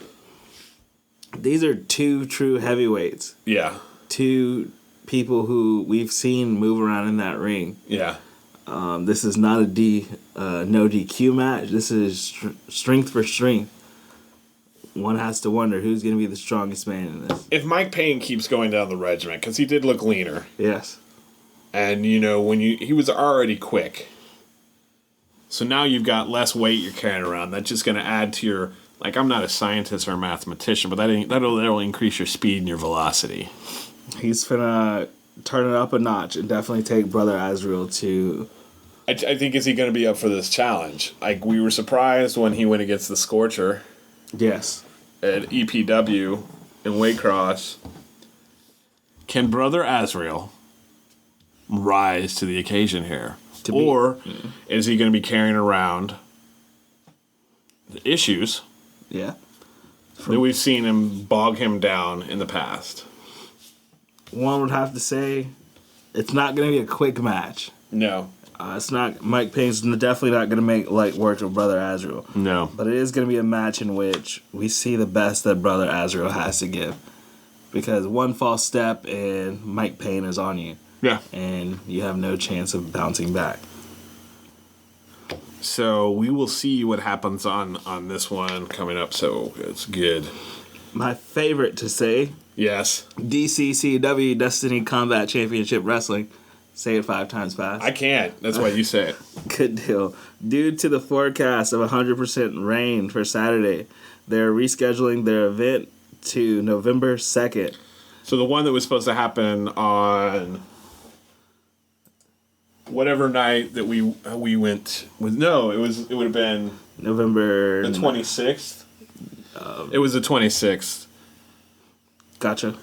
These are two true heavyweights. Yeah. Two people who we've seen move around in that ring. Yeah. This is not a no DQ match. This is strength for strength. One has to wonder who's going to be the strongest man in this. If Mike Payne keeps going down the regiment, because he did look leaner. Yes. And, he was already quick. So now you've got less weight you're carrying around. That's just going to add to your... Like, I'm not a scientist or a mathematician, but that'll increase your speed and your velocity. He's finna turn it up a notch and definitely take Brother Azrael to... I think, is he going to be up for this challenge? Like, we were surprised when he went against the Scorcher. Yes. At EPW in Waycross. Can Brother Azrael rise to the occasion here? Is he going to be carrying around the issues that we've seen him bog him down in the past? One would have to say it's not going to be a quick match. No. It's not. Mike Payne's definitely not going to make light work of Brother Azrael. No. But it is going to be a match in which we see the best that Brother Azrael has to give. Because one false step and Mike Payne is on you. Yeah. And you have no chance of bouncing back. So we will see what happens on this one coming up. So it's good. My favorite to say. Yes. DCCW, Destiny Combat Championship Wrestling. Say it 5 times fast. I can't. That's why you say it. Good deal. Due to the forecast of 100% rain for Saturday, they're rescheduling their event to November 2nd. So the one that was supposed to happen on whatever night that we went with, it would have been November the 26th. It was the 26th. Gotcha.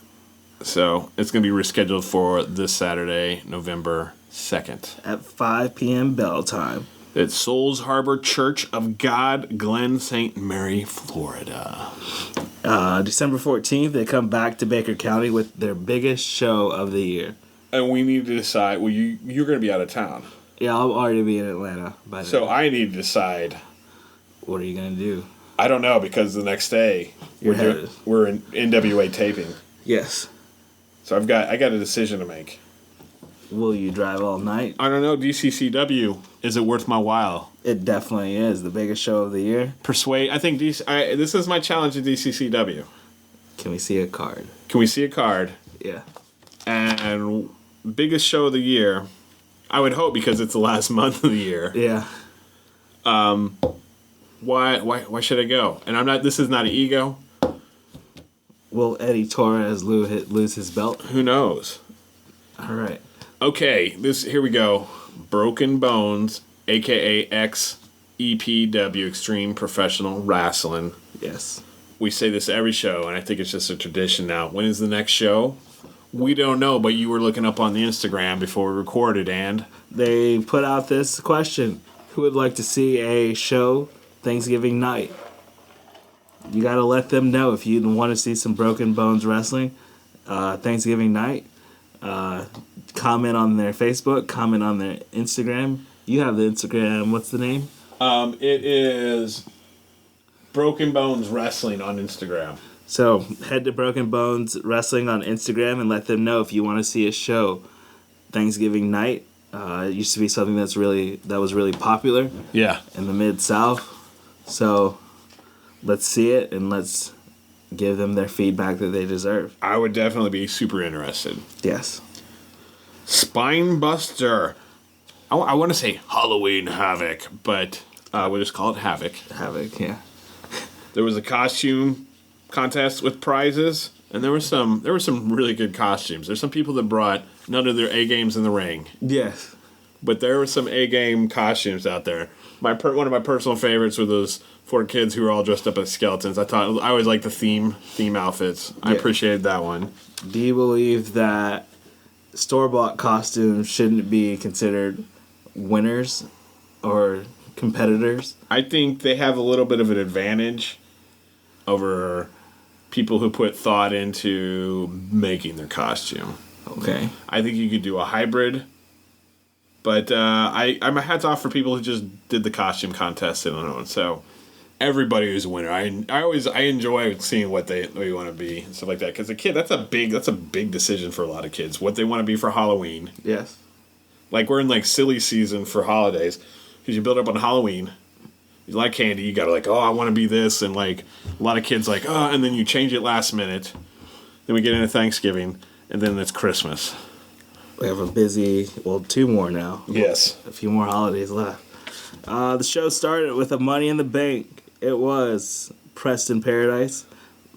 So it's going to be rescheduled for this Saturday, November 2nd. At 5 p.m. bell time. At Souls Harbor Church of God, Glen St. Mary, Florida. December 14th, they come back to Baker County with their biggest show of the year. And we need to decide, well, you're going to be out of town. Yeah, I'll already be in Atlanta by then. So I need to decide. What are you going to do? I don't know, because the next day we're in NWA taping. Yes. So I got a decision to make. Will you drive all night? I don't know. DCCW, is it worth my while? It definitely is. The biggest show of the year. I think this is my challenge at DCCW. Can we see a card? Can we see a card? Yeah. And biggest show of the year, I would hope, because it's the last month of the year. Yeah. Why should I go? And this is not an ego. Will Eddie Torres lose his belt? Who knows? All right. Okay, here we go. Broken Bones, a.k.a. XEPW, Extreme Professional Wrestling. Yes. We say this every show, and I think it's just a tradition now. When is the next show? We don't know, but you were looking up on the Instagram before we recorded, and They put out this question: who would like to see a show Thanksgiving night? You gotta let them know if you want to see some Broken Bones wrestling Thanksgiving night. Comment on their Facebook, comment on their Instagram. You have the Instagram. What's the name? it is Broken Bones Wrestling on Instagram. So head to Broken Bones Wrestling on Instagram and let them know if you want to see a show Thanksgiving night. It used to be something that was really popular Yeah. in the Mid-South. So let's see it and let's give them their feedback that they deserve. I would definitely be super interested. Yes. Spinebuster. I want to say Halloween Havoc, but we'll just call it Havoc. Havoc, yeah. There was a costume contest with prizes, and there were some really good costumes. There's some people that brought none of their A games in the ring, Yes. but there were some A game costumes out there. One of my personal favorites were those 4 kids who were all dressed up as skeletons. I always liked the theme outfits. I Yeah. appreciated that one. Do you believe that store-bought costumes shouldn't be considered winners or competitors? I think they have a little bit of an advantage over people who put thought into making their costume. Okay. I think you could do a hybrid, but I'm a hats off for people who just did the costume contest in their own. So everybody who's a winner. I enjoy seeing what they want to be and stuff like that. Because a kid, that's a big decision for a lot of kids. What they want to be for Halloween. Yes. Like we're in like silly season for holidays because you build up on Halloween. You like candy, you gotta like, oh, I want to be this, and like a lot of kids like, oh, and then you change it last minute. Then we get into Thanksgiving, and then it's Christmas. We have a busy, 2 more now. Yes. A few more holidays left. The show started with a Money in the Bank. It was Preston Paradise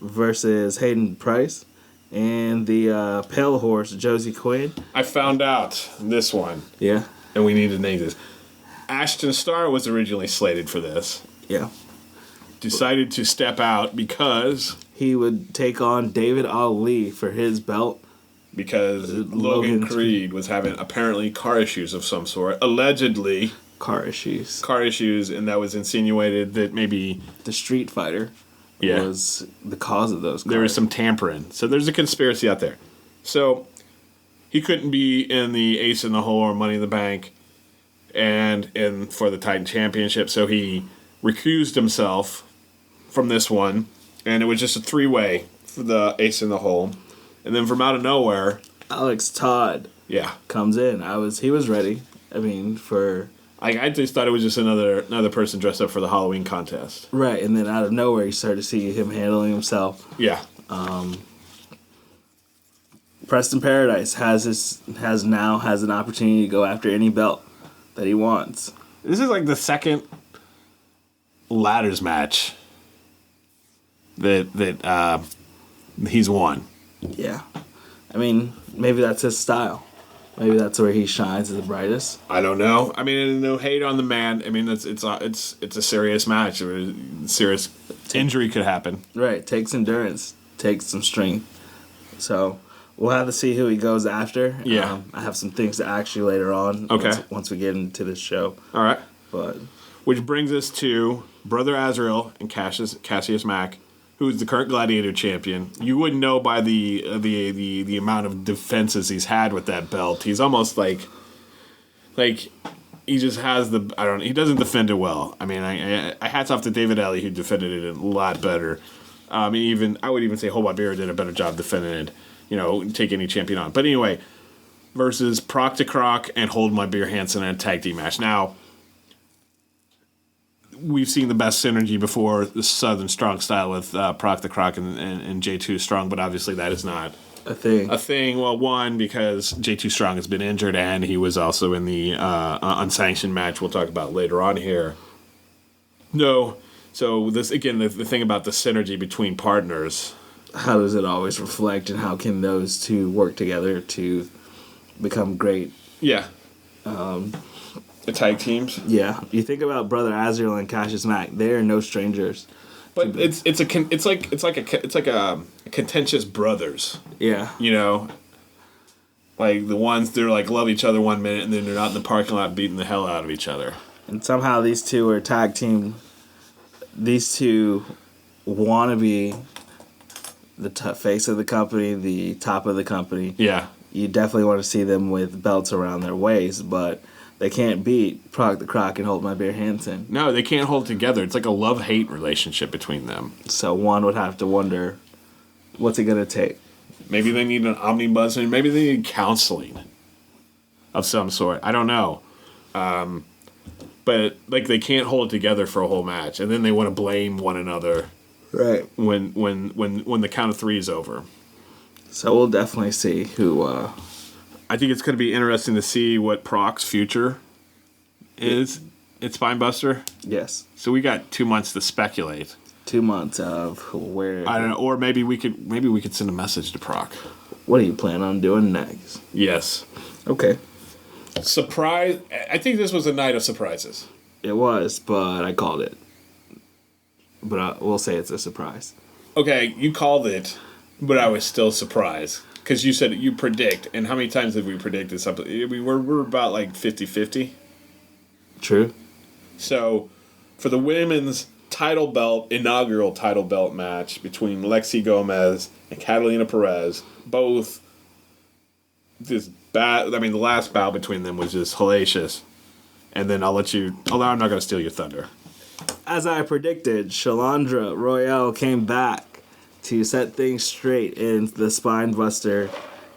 versus Hayden Price and the Pale Horse, Josie Quinn. I found out this one, Yeah. and we need to name this. Ashton Starr was originally slated for this. Yeah. Decided to step out because He would take on David Ali for his belt. Logan Logan Creed was having apparently car issues of some sort. Allegedly Car issues. car issues, and that was insinuated that maybe The Street Fighter Yeah. was the cause of those. there was some tampering. So there's a conspiracy out there. So he couldn't be in the Ace in the Hole or Money in the Bank and in for the Titan Championship. So he recused himself from this one, and it was just a 3-way for the Ace in the Hole. And then from out of nowhere, Alex Todd yeah, comes in. He was ready. I mean, for I just thought it was just another person dressed up for the Halloween contest. right, and then out of nowhere, you started to see him handling himself. Yeah, Preston Paradise has an opportunity to go after any belt that he wants. this is like the second ladders match that he's won. Yeah, I mean, maybe that's his style. Maybe that's where he shines the brightest. I don't know. I mean, no hate on the man. I mean, it's a serious match. Serious injury could happen. Right, takes endurance, takes some strength. So we'll have to see who he goes after. Yeah. I have some things to ask you later on. Okay. Once we get into this show, All right. but Which brings us to Brother Azrael and Cassius Mack, who is the current Gladiator champion. You wouldn't know by the amount of defenses he's had with that belt. He's almost like he just has he doesn't defend it well. I mean, I hats off to David Alley, who defended it a lot better. I would even say Hold My Beer did a better job defending it. You know, take any champion on. But anyway, versus Proctocroc and Hold My Beer Hansen in a tag team match. Now, we've seen the best synergy before, the Southern Strong style with Proctocroc and J2 Strong, but obviously that is not a thing. a thing. Well, one, because J2 Strong has been injured, and he was also in the unsanctioned match we'll talk about later on here. No, so this again, the thing about the synergy between partners. How does it always reflect, and how can those two work together to become great? Yeah. The tag teams. Yeah, you think about Brother Azrael and Cassius Mack; they are no strangers. But it's like a contentious brothers. Yeah, You know, Like the ones they're like love each other 1 minute and then they're out in the parking lot beating the hell out of each other. And somehow these two are tag team. These two want to be the face of the company, the top of the company. Yeah. You definitely want to see them with belts around their waist, but they can't beat Proc the Croc and Hold My Beer Hansen. No, they can't hold together. It's like a love-hate relationship between them. So one would have to wonder, what's it going to take? Maybe they need an omnibus, and maybe they need counseling of some sort. I don't know. But like they can't hold it together for a whole match, and then they want to blame one another. Right. When the count of 3 is over. So we'll definitely see who. I think it's going to be interesting to see what Proc's future is at Spinebuster. Yes. So we got 2 months to speculate. 2 months of where. I don't know, or maybe we could send a message to Proc. What do you plan on doing next? Yes. Okay. Surprise! I think this was a night of surprises. It was, but I called it. But we'll say it's a surprise. Okay, you called it, but I was still surprised. Because you said you predict, and how many times did we predicted something? We're about like 50-50. True. So, for the women's inaugural title belt match between Lexi Gomez and Catalina Perez, both the last bout between them was just hellacious. And then I'm not going to steal your thunder. As I predicted, Shalandra Royale came back to set things straight in the Spinebuster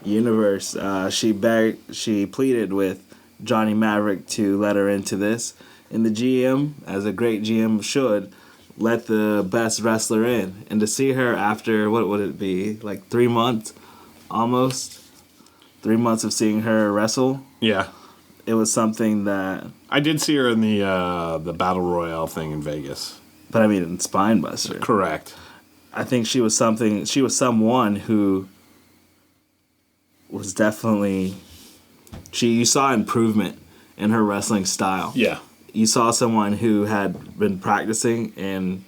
universe. She pleaded with Johnny Maverick to let her into this. And the GM, as a great GM should, let the best wrestler in. And to see her after, what would it be, like 3 months? Almost. 3 months of seeing her wrestle. Yeah. It was something that... I did see her in the Battle Royale thing in Vegas. But I mean in Spinebuster. Correct. I think she was someone who was definitely... You saw improvement in her wrestling style. Yeah. You saw someone who had been practicing, and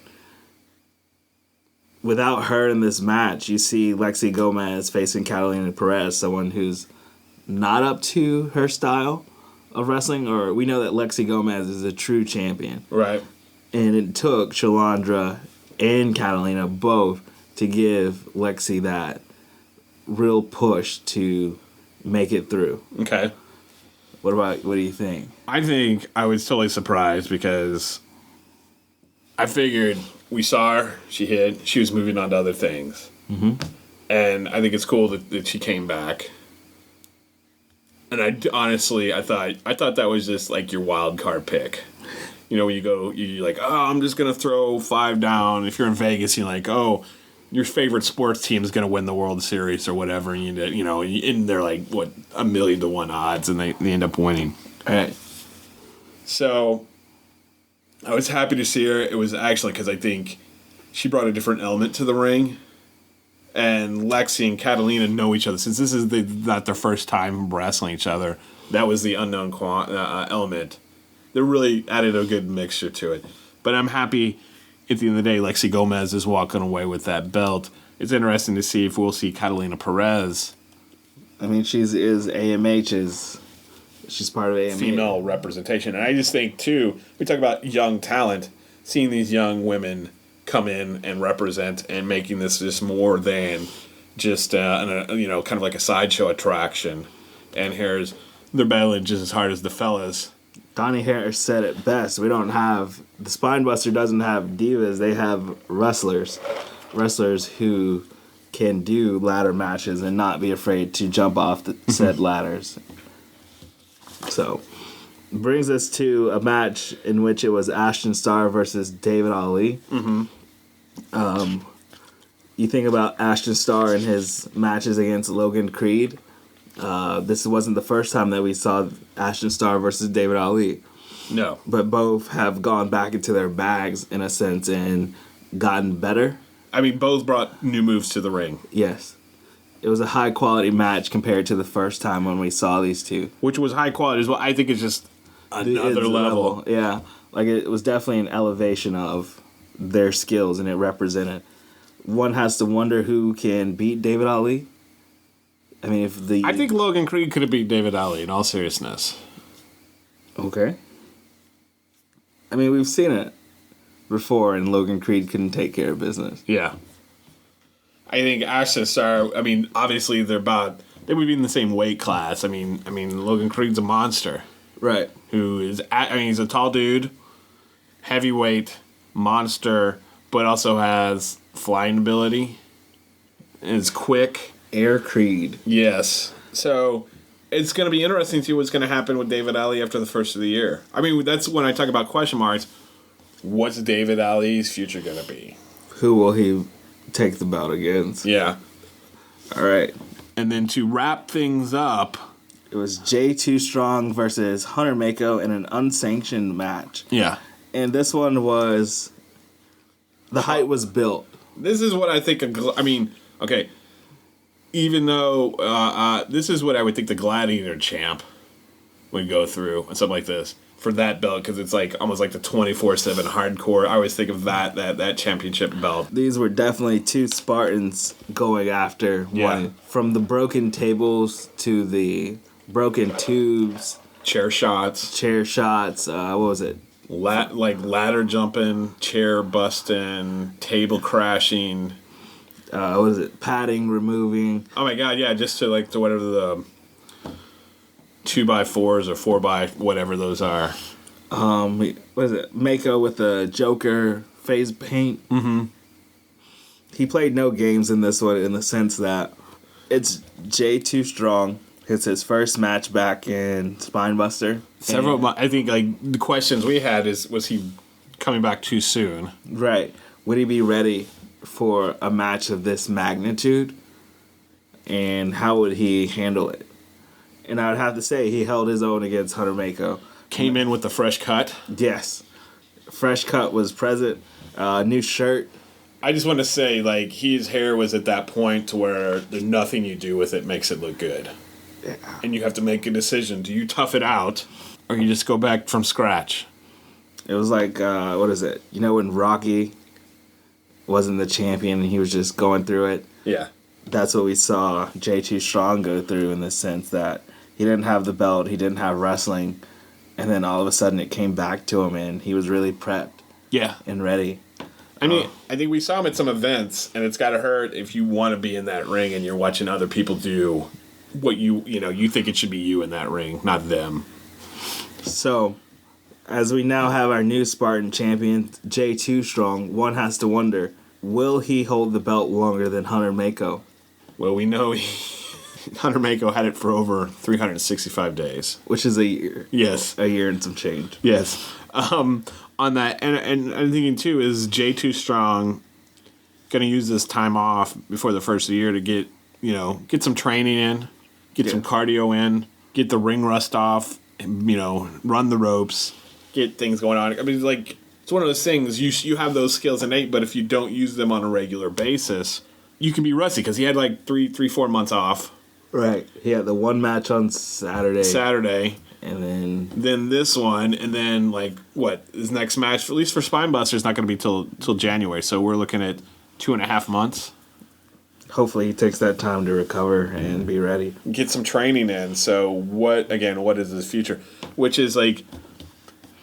without her in this match, you see Lexi Gomez facing Catalina Perez, someone who's not up to her style of wrestling, or we know that Lexi Gomez is a true champion. Right. And it took Shalandra and Catalina both to give Lexi that real push to make it through. Okay. What do you think? I think I was totally surprised because I figured we saw her, she hit, she was moving on to other things. Mm-hmm. And I think it's cool that she came back. And I thought that was just like your wild card pick. You know, when you're like, oh, I'm just going to throw 5 down. If you're in Vegas, you're like, oh, your favorite sports team is going to win the World Series or whatever. And and they're like, what, 1,000,000 to 1 odds, and they end up winning. All right. So I was happy to see her. It was actually because I think she brought a different element to the ring. And Lexi and Catalina know each other. Since this is not their first time wrestling each other, that was the unknown element. They really added a good mixture to it. But I'm happy at the end of the day, Lexi Gomez is walking away with that belt. It's interesting to see if we'll see Catalina Perez. I mean, she's part of AMH. Female representation. And I just think, too, we talk about young talent, seeing these young women come in and represent and making this just more than just kind of like a sideshow attraction. And they're battling just as hard as the fellas. Donnie Harris said it best. The Spinebuster doesn't have divas, they have wrestlers who can do ladder matches and not be afraid to jump off the said ladders. So brings us to a match in which it was Ashton Starr versus David Ali. Mm-hmm. You think about Ashton Starr and his matches against Logan Creed. This wasn't the first time that we saw Ashton Starr versus David Ali. No. But both have gone back into their bags, in a sense, and gotten better. I mean, both brought new moves to the ring. Yes. It was a high-quality match compared to the first time when we saw these two. Which was high quality as well. I think it's just another level. Yeah. Like, it was definitely an elevation of their skills, and it represented. One has to wonder who can beat David Ali. I mean, I think Logan Creed could have beat David Ali, in all seriousness. Okay. I mean, we've seen it before, and Logan Creed couldn't take care of business. Yeah. I think Ashes are, obviously they would be in the same weight class. I mean, Logan Creed's a monster. Right. He's a tall dude, heavyweight, monster, but also has flying ability. And is quick. Air Creed. Yes. So it's going to be interesting to see what's going to happen with David Ali after the first of the year. I mean, that's when I talk about question marks. What's David Ali's future going to be? Who will he take the belt against? Yeah. All right. And then to wrap things up, it was Jay Too Strong versus Hunter Mako in an unsanctioned match. Yeah. And this one was... the hype was built. This is what I think... okay. Even though... this is what I would think the Gladiator champ would go through and something like this. For that belt, because it's like almost like the 24/7 hardcore. I always think of that championship belt. These were definitely two Spartans going after one. From the broken tables to the broken tubes. Chair shots. What was it? Ladder jumping, chair busting, table crashing. What is it? Padding removing. Oh my god, yeah, just to whatever the 2x4s or 4x whatever those are. What is it? Mako with the Joker face paint. Mm-hmm. He played no games in this one in the sense that it's Jay Too Strong. It's his first match back in Spinebuster. I think the questions we had was he coming back too soon? Right. Would he be ready for a match of this magnitude? And how would he handle it? And I would have to say he held his own against Hunter Mako. Came in with the fresh cut? Yes. Fresh cut was present. New shirt. I just want to say, his hair was at that point to where there's nothing you do with it makes it look good. Yeah. And you have to make a decision. Do you tough it out, or you just go back from scratch? It was like, what is it? You know when Rocky wasn't the champion and he was just going through it? Yeah. That's what we saw Jay Too Strong go through, in the sense that he didn't have the belt, he didn't have wrestling, and then all of a sudden it came back to him and he was really prepped. Yeah. And ready. I think we saw him at some events, and it's got to hurt if you want to be in that ring and you're watching other people do what you think it should be you in that ring, not them. So, as we now have our new Spartan champion, Jay Too Strong, one has to wonder, will he hold the belt longer than Hunter Mako? Well, we know Hunter Mako had it for over 365 days. Which is a year. Yes. A year and some change. Yes. On that, and I'm thinking too, is Jay Too Strong going to use this time off before the first of the year to get some training in, get some cardio in, get the ring rust off, run the ropes, get things going on. It's one of those things, you have those skills innate, but if you don't use them on a regular basis, you can be rusty, because he had 3-4 months off. Right. He had the one match on Saturday. And then this one, and then his next match, at least for Spinebuster, is not going to be till January. So we're looking at 2.5 months. Hopefully he takes that time to recover and be ready. Get some training in. So what is his future? Which is a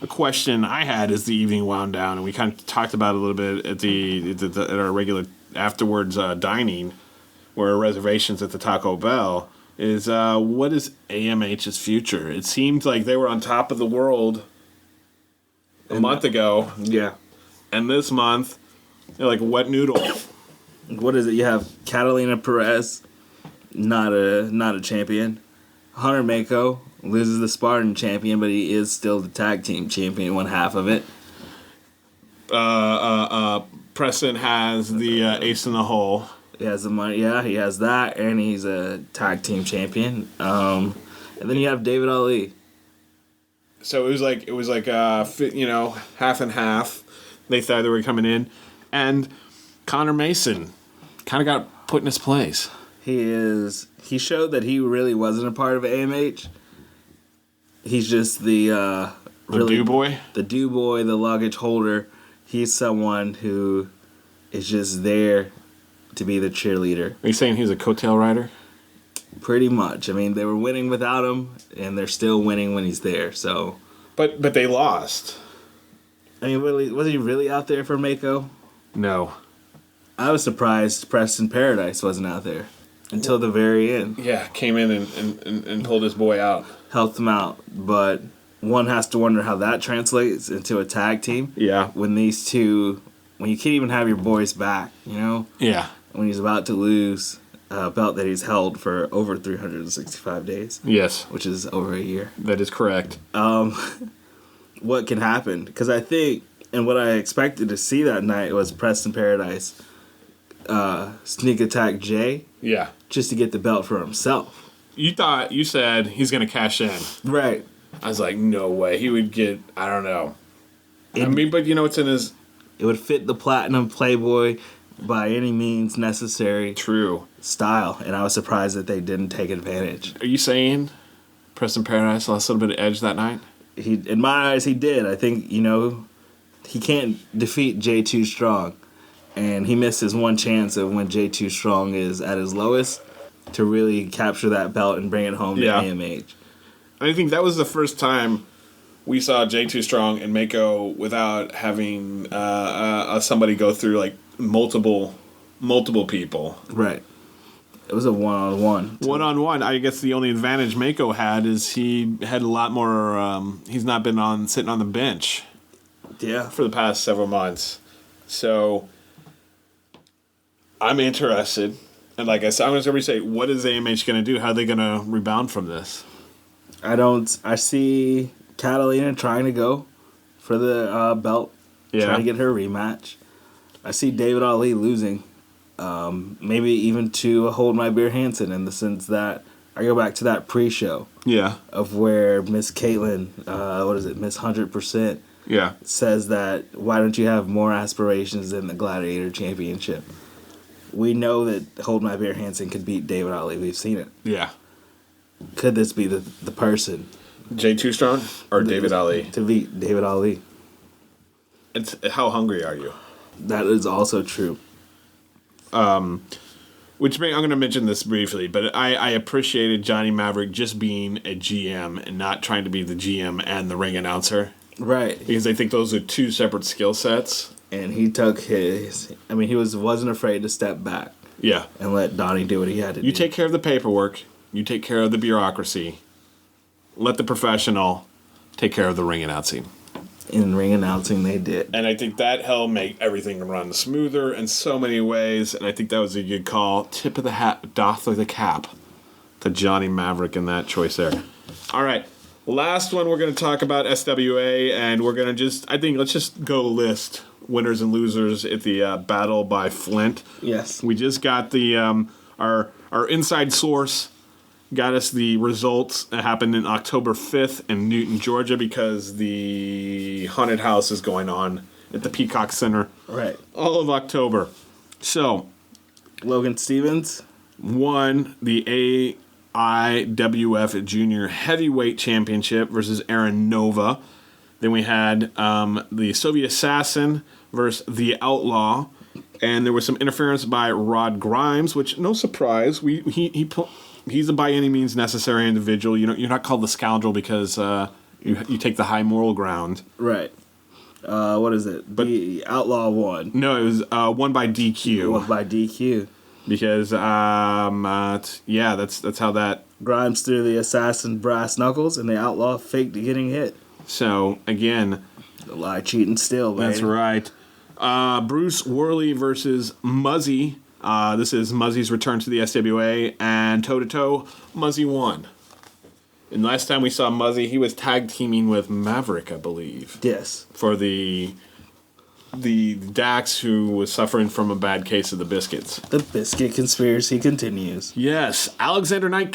question I had as the evening wound down, and we kind of talked about it a little bit at our regular afterwards dining, where reservations at the Taco Bell. Is what is AMH's future? It seemed like they were on top of the world a month ago. Yeah. And this month, they're like wet noodle. What is it? You have Catalina Perez, not a champion. Hunter Mako loses the Spartan champion, but he is still the tag team champion, one half of it. Preston has the ace in the hole. He has the money. Yeah, he has that, and he's a tag team champion. And then you have David Ali. So it was half and half. They thought they were coming in, and Connor Mason kind of got put in his place. He showed that he really wasn't a part of AMH. He's just the do boy, the luggage holder. He's someone who is just there to be the cheerleader. Are you saying he's a coattail rider? Pretty much. I mean, they were winning without him, and they're still winning when he's there. So, But they lost. I mean, was he really out there for Mako? No. I was surprised Preston Paradise wasn't out there until the very end. Yeah, came in and pulled his boy out. Helped him out, but one has to wonder how that translates into a tag team. Yeah. When these two, when you can't even have your boys back, you know? Yeah. When he's about to lose a belt that he's held for over 365 days. Yes. Which is over a year. That is correct. What can happen? Because I think, and what I expected to see that night was Preston Paradise sneak attack Jay. Yeah. Just to get the belt for himself. You said he's going to cash in. Right. I was like, no way. He would get, I don't know. But you know what's in his... It would fit the Platinum Playboy by any means necessary. True. Style. And I was surprised that they didn't take advantage. Are you saying Preston Paradise lost a little bit of edge that night? In my eyes, he did. I think, he can't defeat J2 Strong. And he missed his one chance of when J2 Strong is at his lowest to really capture that belt and bring it home to AMH. I think that was the first time we saw J2 Strong and Mako without having somebody go through like multiple people. Right. It was a one-on-one. One-on-one. I guess the only advantage Mako had is he had a lot more. He's not been sitting on the bench. Yeah. For the past several months, so I'm interested. And like I said, I'm just going to say, what is AMH going to do? How are they going to rebound from this? I see Catalina trying to go for the belt, trying to get her rematch. I see David Ali losing, maybe even to Hold My Beer Hansen, in the sense that I go back to that pre-show. Yeah. Of where Miss Caitlin, Miss 100%, says that, why don't you have more aspirations than the Gladiator Championship? We know that Hold My Beer Hansen could beat David Ali. We've seen it. Yeah. Could this be the person? J2 Strong or David Ali? To beat David Ali. It's how hungry are you? That is also true. I'm going to mention this briefly, but I appreciated Johnny Maverick just being a GM and not trying to be the GM and the ring announcer. Right. Because I think those are two separate skill sets. And he took his... I mean, he wasn't afraid to step back. Yeah. And let Donnie do what he had to do. You take care of the paperwork. You take care of the bureaucracy. Let the professional take care of the ring announcing. In ring announcing, they did. And I think that helped make everything run smoother in so many ways. And I think that was a good call. Tip of the hat, doth of the cap to Johnny Maverick in that choice there. All right. Last one, we're going to talk about SWA. And we're going to let's just go list winners and losers at the Battle by Flint. Yes. We just got the our inside source got us the results that happened in October 5th in Newton, Georgia, because the haunted house is going on at the Peacock Center. Right. All of October. So, Logan Stevens won the AIWF Junior Heavyweight Championship versus Aaron Nova. Then we had the Soviet Assassin versus the Outlaw. And there was some interference by Rod Grimes, which, no surprise, he's a by any means necessary individual. You're not called the Scoundrel because you take the high moral ground. Right. What is it? The Outlaw won. No, it was won by DQ. Won by DQ. Because, that's how that... Grimes threw the Assassin brass knuckles, and the Outlaw faked getting hit. So, again... The lie, cheating, still, baby. That's right. Bruce Worley versus Muzzy. This is Muzzy's return to the SWA, and toe-to-toe, Muzzy won. And last time we saw Muzzy, he was tag teaming with Maverick, I believe. Yes. For the Dax who was suffering from a bad case of the biscuits. The biscuit conspiracy continues. Yes, Alexander Knight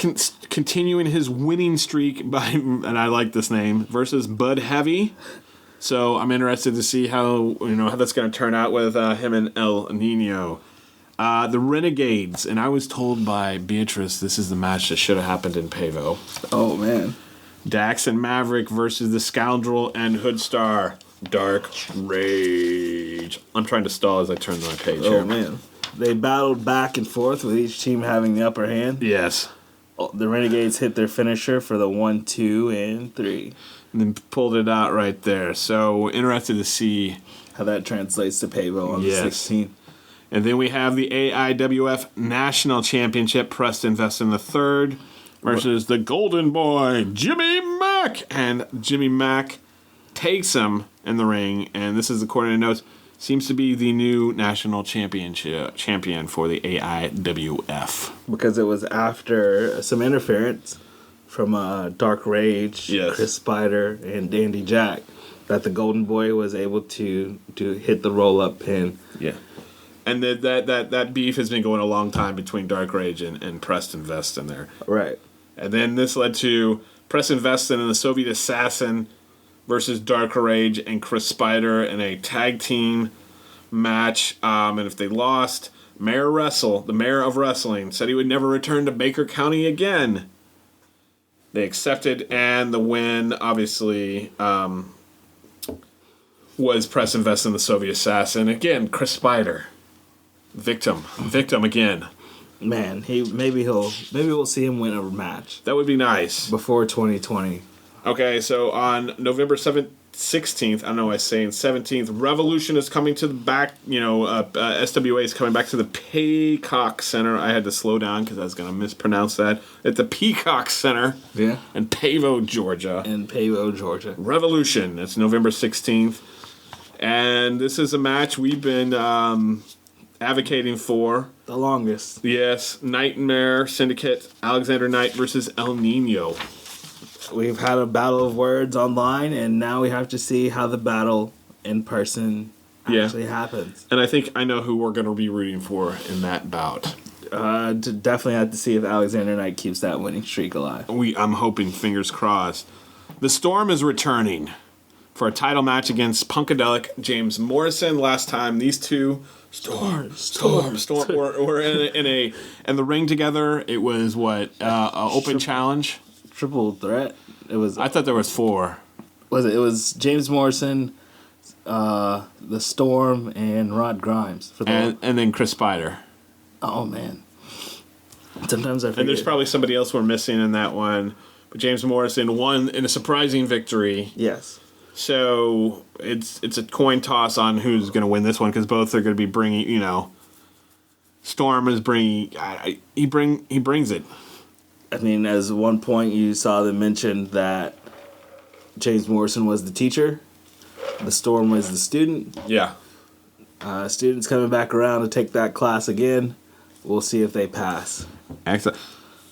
continuing his winning streak and I like this name, versus Bud Heavy. So I'm interested to see how that's going to turn out with him and El Nino. The Renegades, and I was told by Beatrice this is the match that should have happened in Pavo. Oh, man. Dax and Maverick versus the Scoundrel and Hoodstar. Dark Rage. I'm trying to stall as I turn my page here. Oh, man. They battled back and forth with each team having the upper hand. Yes. The Renegades hit their finisher for the 1, 2, and 3. And then pulled it out right there. So interested to see how that translates to Pavo on Yes. the 16th. And then we have the AIWF National Championship, Preston Veston III versus the Golden Boy, Jimmy Mack. And Jimmy Mack takes him in the ring, and this is according to notes, seems to be the new national champion for the AIWF. Because it was after some interference from Dark Rage, Yes. Chris Spider, and Dandy Jack that the Golden Boy was able to hit the roll-up pin. Yeah. And that beef has been going a long time between Dark Rage and Preston Veston there. Right. And then this led to Preston Veston and the Soviet Assassin versus Dark Rage and Chris Spider in a tag team match. And if they lost, the mayor of wrestling, said he would never return to Baker County again. They accepted, and the win, obviously, was Preston Veston, the Soviet Assassin. Again, Chris Spider. Victim again. Man, maybe we'll see him win a match That would be nice. before 2020. Okay, so on November 16th, I don't know why I'm saying 17th, Revolution is coming to the back, SWA is coming back to the Peacock Center. I had to slow down because I was going to mispronounce that. At the Peacock Center Yeah. in Pavo, Georgia. In Pavo, Georgia. Revolution, it's November 16th. And this is a match we've been advocating for. The longest. Yes, Nightmare Syndicate, Alexander Knight versus El Nino. We've had a battle of words online, and now we have to see how the battle in person actually happens. And I think I know who we're going to be rooting for in that bout. Definitely have to see if Alexander Knight keeps that winning streak alive. I'm hoping, fingers crossed. The Storm is returning for a title match against Punkadelic James Morrison. Last time these two Storm were in the ring together. It was what open challenge. Triple threat. It was. I thought there was 4. Was it? It was James Morrison, the Storm, and Rod Grimes for the. And then Chris Spider. Oh man. Sometimes I forget. And there's probably somebody else we're missing in that one. But James Morrison won in a surprising victory. Yes. So it's a coin toss on who's going to win this one because both are going to be bringing. Storm is bringing. He brings it. I mean, as one point you saw them mention that James Morrison was the teacher, the Storm was the student. Yeah. Students coming back around to take that class again. We'll see if they pass. Excellent.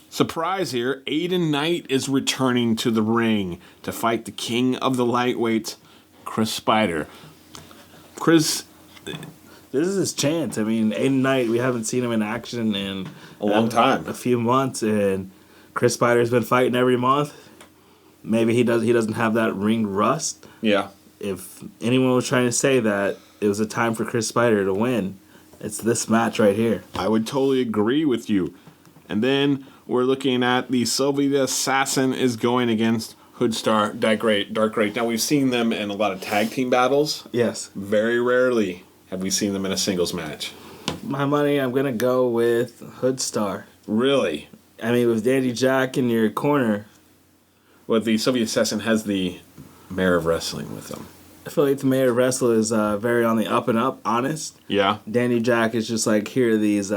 Surprise here, Aiden Knight is returning to the ring to fight the king of the lightweights, Chris Spider. Chris, This is his chance. I mean, Aiden Knight, we haven't seen him in action in a long time. a few months, and Chris Spider's been fighting every month. Maybe he doesn't have that ring rust. Yeah. If anyone was trying to say that it was a time for Chris Spider to win, it's this match right here. I would totally agree with you. And then we're looking at the Soviet Assassin is going against Hoodstar Dark Rage. Now, we've seen them in a lot of tag team battles. Yes. Very rarely have we seen them in a singles match. My money, I'm going to go with Hoodstar. Really? I mean, with Dandy Jack in your corner, Well, the Soviet Assassin has the mayor of wrestling with them. I feel like the Mayor of Wrestler is very on the up and up, honest. Yeah. Dandy Jack is just like, here are these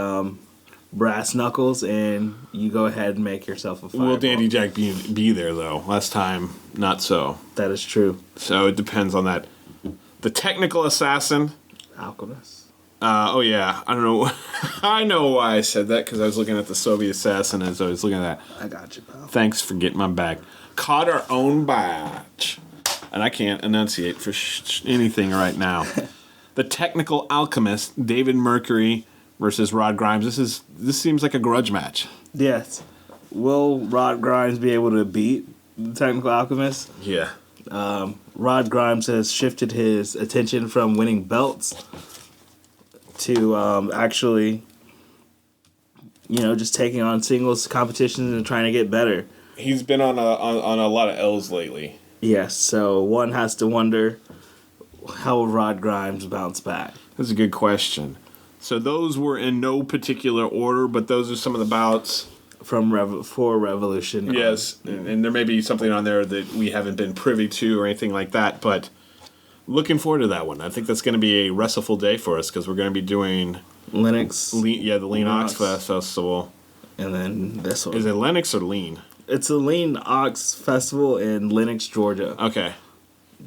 brass knuckles, and you go ahead and make yourself a fireball. Will Dandy Jack be there, though? Last time, not so. That is true. So it depends on that. The Technical Assassin. Alchemist. Oh, yeah. I don't know. I know why I said that, because I was looking at the Soviet Assassin as I was looking at that. I got you, pal. Thanks for getting my back. Caught our own batch. And I can't enunciate for anything right now. The Technical Alchemist, David Mercury versus Rod Grimes. This seems like a grudge match. Yes. Will Rod Grimes be able to beat the Technical Alchemist? Yeah. Rod Grimes has shifted his attention from winning belts to actually, just taking on singles competitions and trying to get better. He's been on a lot of L's lately. Yes, so one has to wonder, how will Rod Grimes bounce back? That's a good question. So those were in no particular order, but those are some of the bouts from for Revolution. Yes, and there may be something on there that we haven't been privy to or anything like that, but looking forward to that one. I think that's going to be a wrestleful day for us because we're going to be doing Linux. the Lean Ox Festival. And then this one. Is it Lennox or Lean? It's a Lean Ox Festival in Lennox, Georgia. Okay.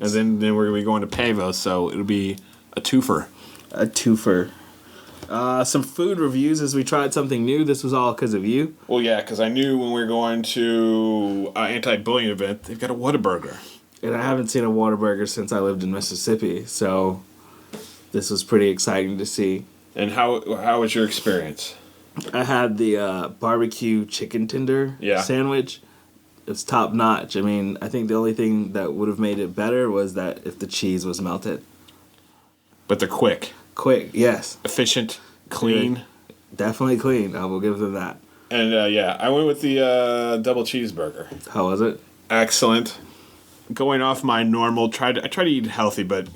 And then we're going to be going to Pavo, so it'll be a twofer. A twofer. Some food reviews as we tried something new. This was all because of you. Well, yeah, because I knew when we were going to an anti-bullying event, they've got a Whataburger. And I haven't seen a Whataburger since I lived in Mississippi, so this was pretty exciting to see. And how was your experience? I had the barbecue chicken tender sandwich. It's top notch. I mean, I think the only thing that would have made it better was that if the cheese was melted. But they're quick. Quick, yes. Efficient, clean. Definitely clean. I will give them that. And I went with the double cheeseburger. How was it? Excellent. Going off my normal, I try to eat healthy, but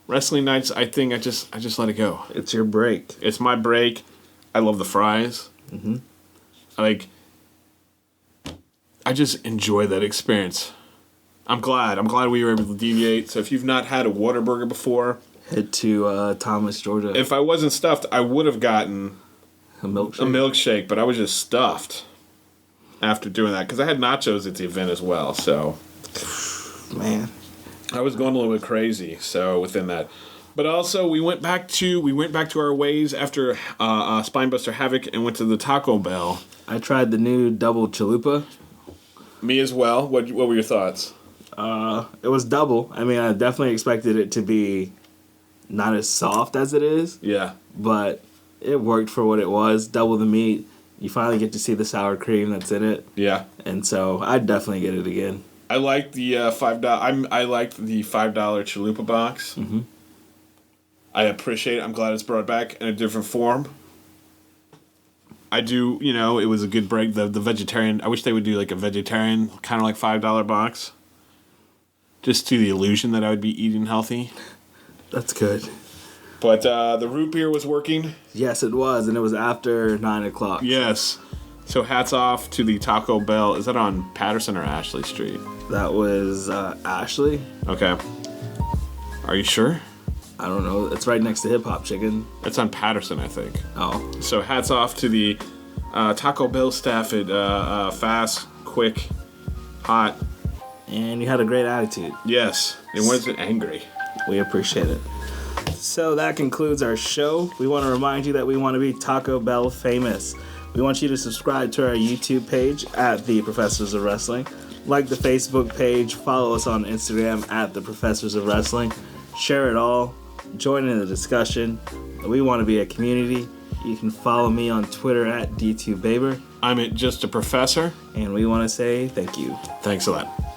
wrestling nights, I think I just let it go. It's your break. It's my break. I love the fries. Mm-hmm. I just enjoy that experience. I'm glad we were able to deviate. So if you've not had a Whataburger before, head to Thomas, Georgia. If I wasn't stuffed, I would have gotten a milkshake. But I was just stuffed after doing that because I had nachos at the event as well. So, man, I was going a little bit crazy. So within that, but also we went back to our ways after Spinebuster Havoc and went to the Taco Bell. I tried the new double chalupa. Me as well. What were your thoughts? It was double. I mean, I definitely expected it to be not as soft as it is. Yeah. But it worked for what it was. Double the meat. You finally get to see the sour cream that's in it. Yeah. And so I'd definitely get it again. I liked the $5. I liked the $5 chalupa box. Mm-hmm. I appreciate it. I'm glad it's brought back in a different form. I do, it was a good break. The vegetarian, I wish they would do like a vegetarian, kind of like $5 box. Just to the illusion that I would be eating healthy. That's good. But the root beer was working. Yes, it was, and it was after 9 o'clock. Yes. So hats off to the Taco Bell. Is that on Patterson or Ashley Street? That was Ashley. Okay. Are you sure? I don't know. It's right next to Hip Hop Chicken. It's on Patterson, I think. Oh. So hats off to the Taco Bell staff at fast, quick, hot. And you had a great attitude. Yes. It wasn't angry. We appreciate it. So that concludes our show. We want to remind you that we want to be Taco Bell famous. We want you to subscribe to our YouTube page at The Professors of Wrestling. Like the Facebook page. Follow us on Instagram at The Professors of Wrestling. Share it all. Join in the discussion. We want to be a community. You can follow me on Twitter at D2Baber. I'm at Just a Professor. And we want to say thank you. Thanks a lot.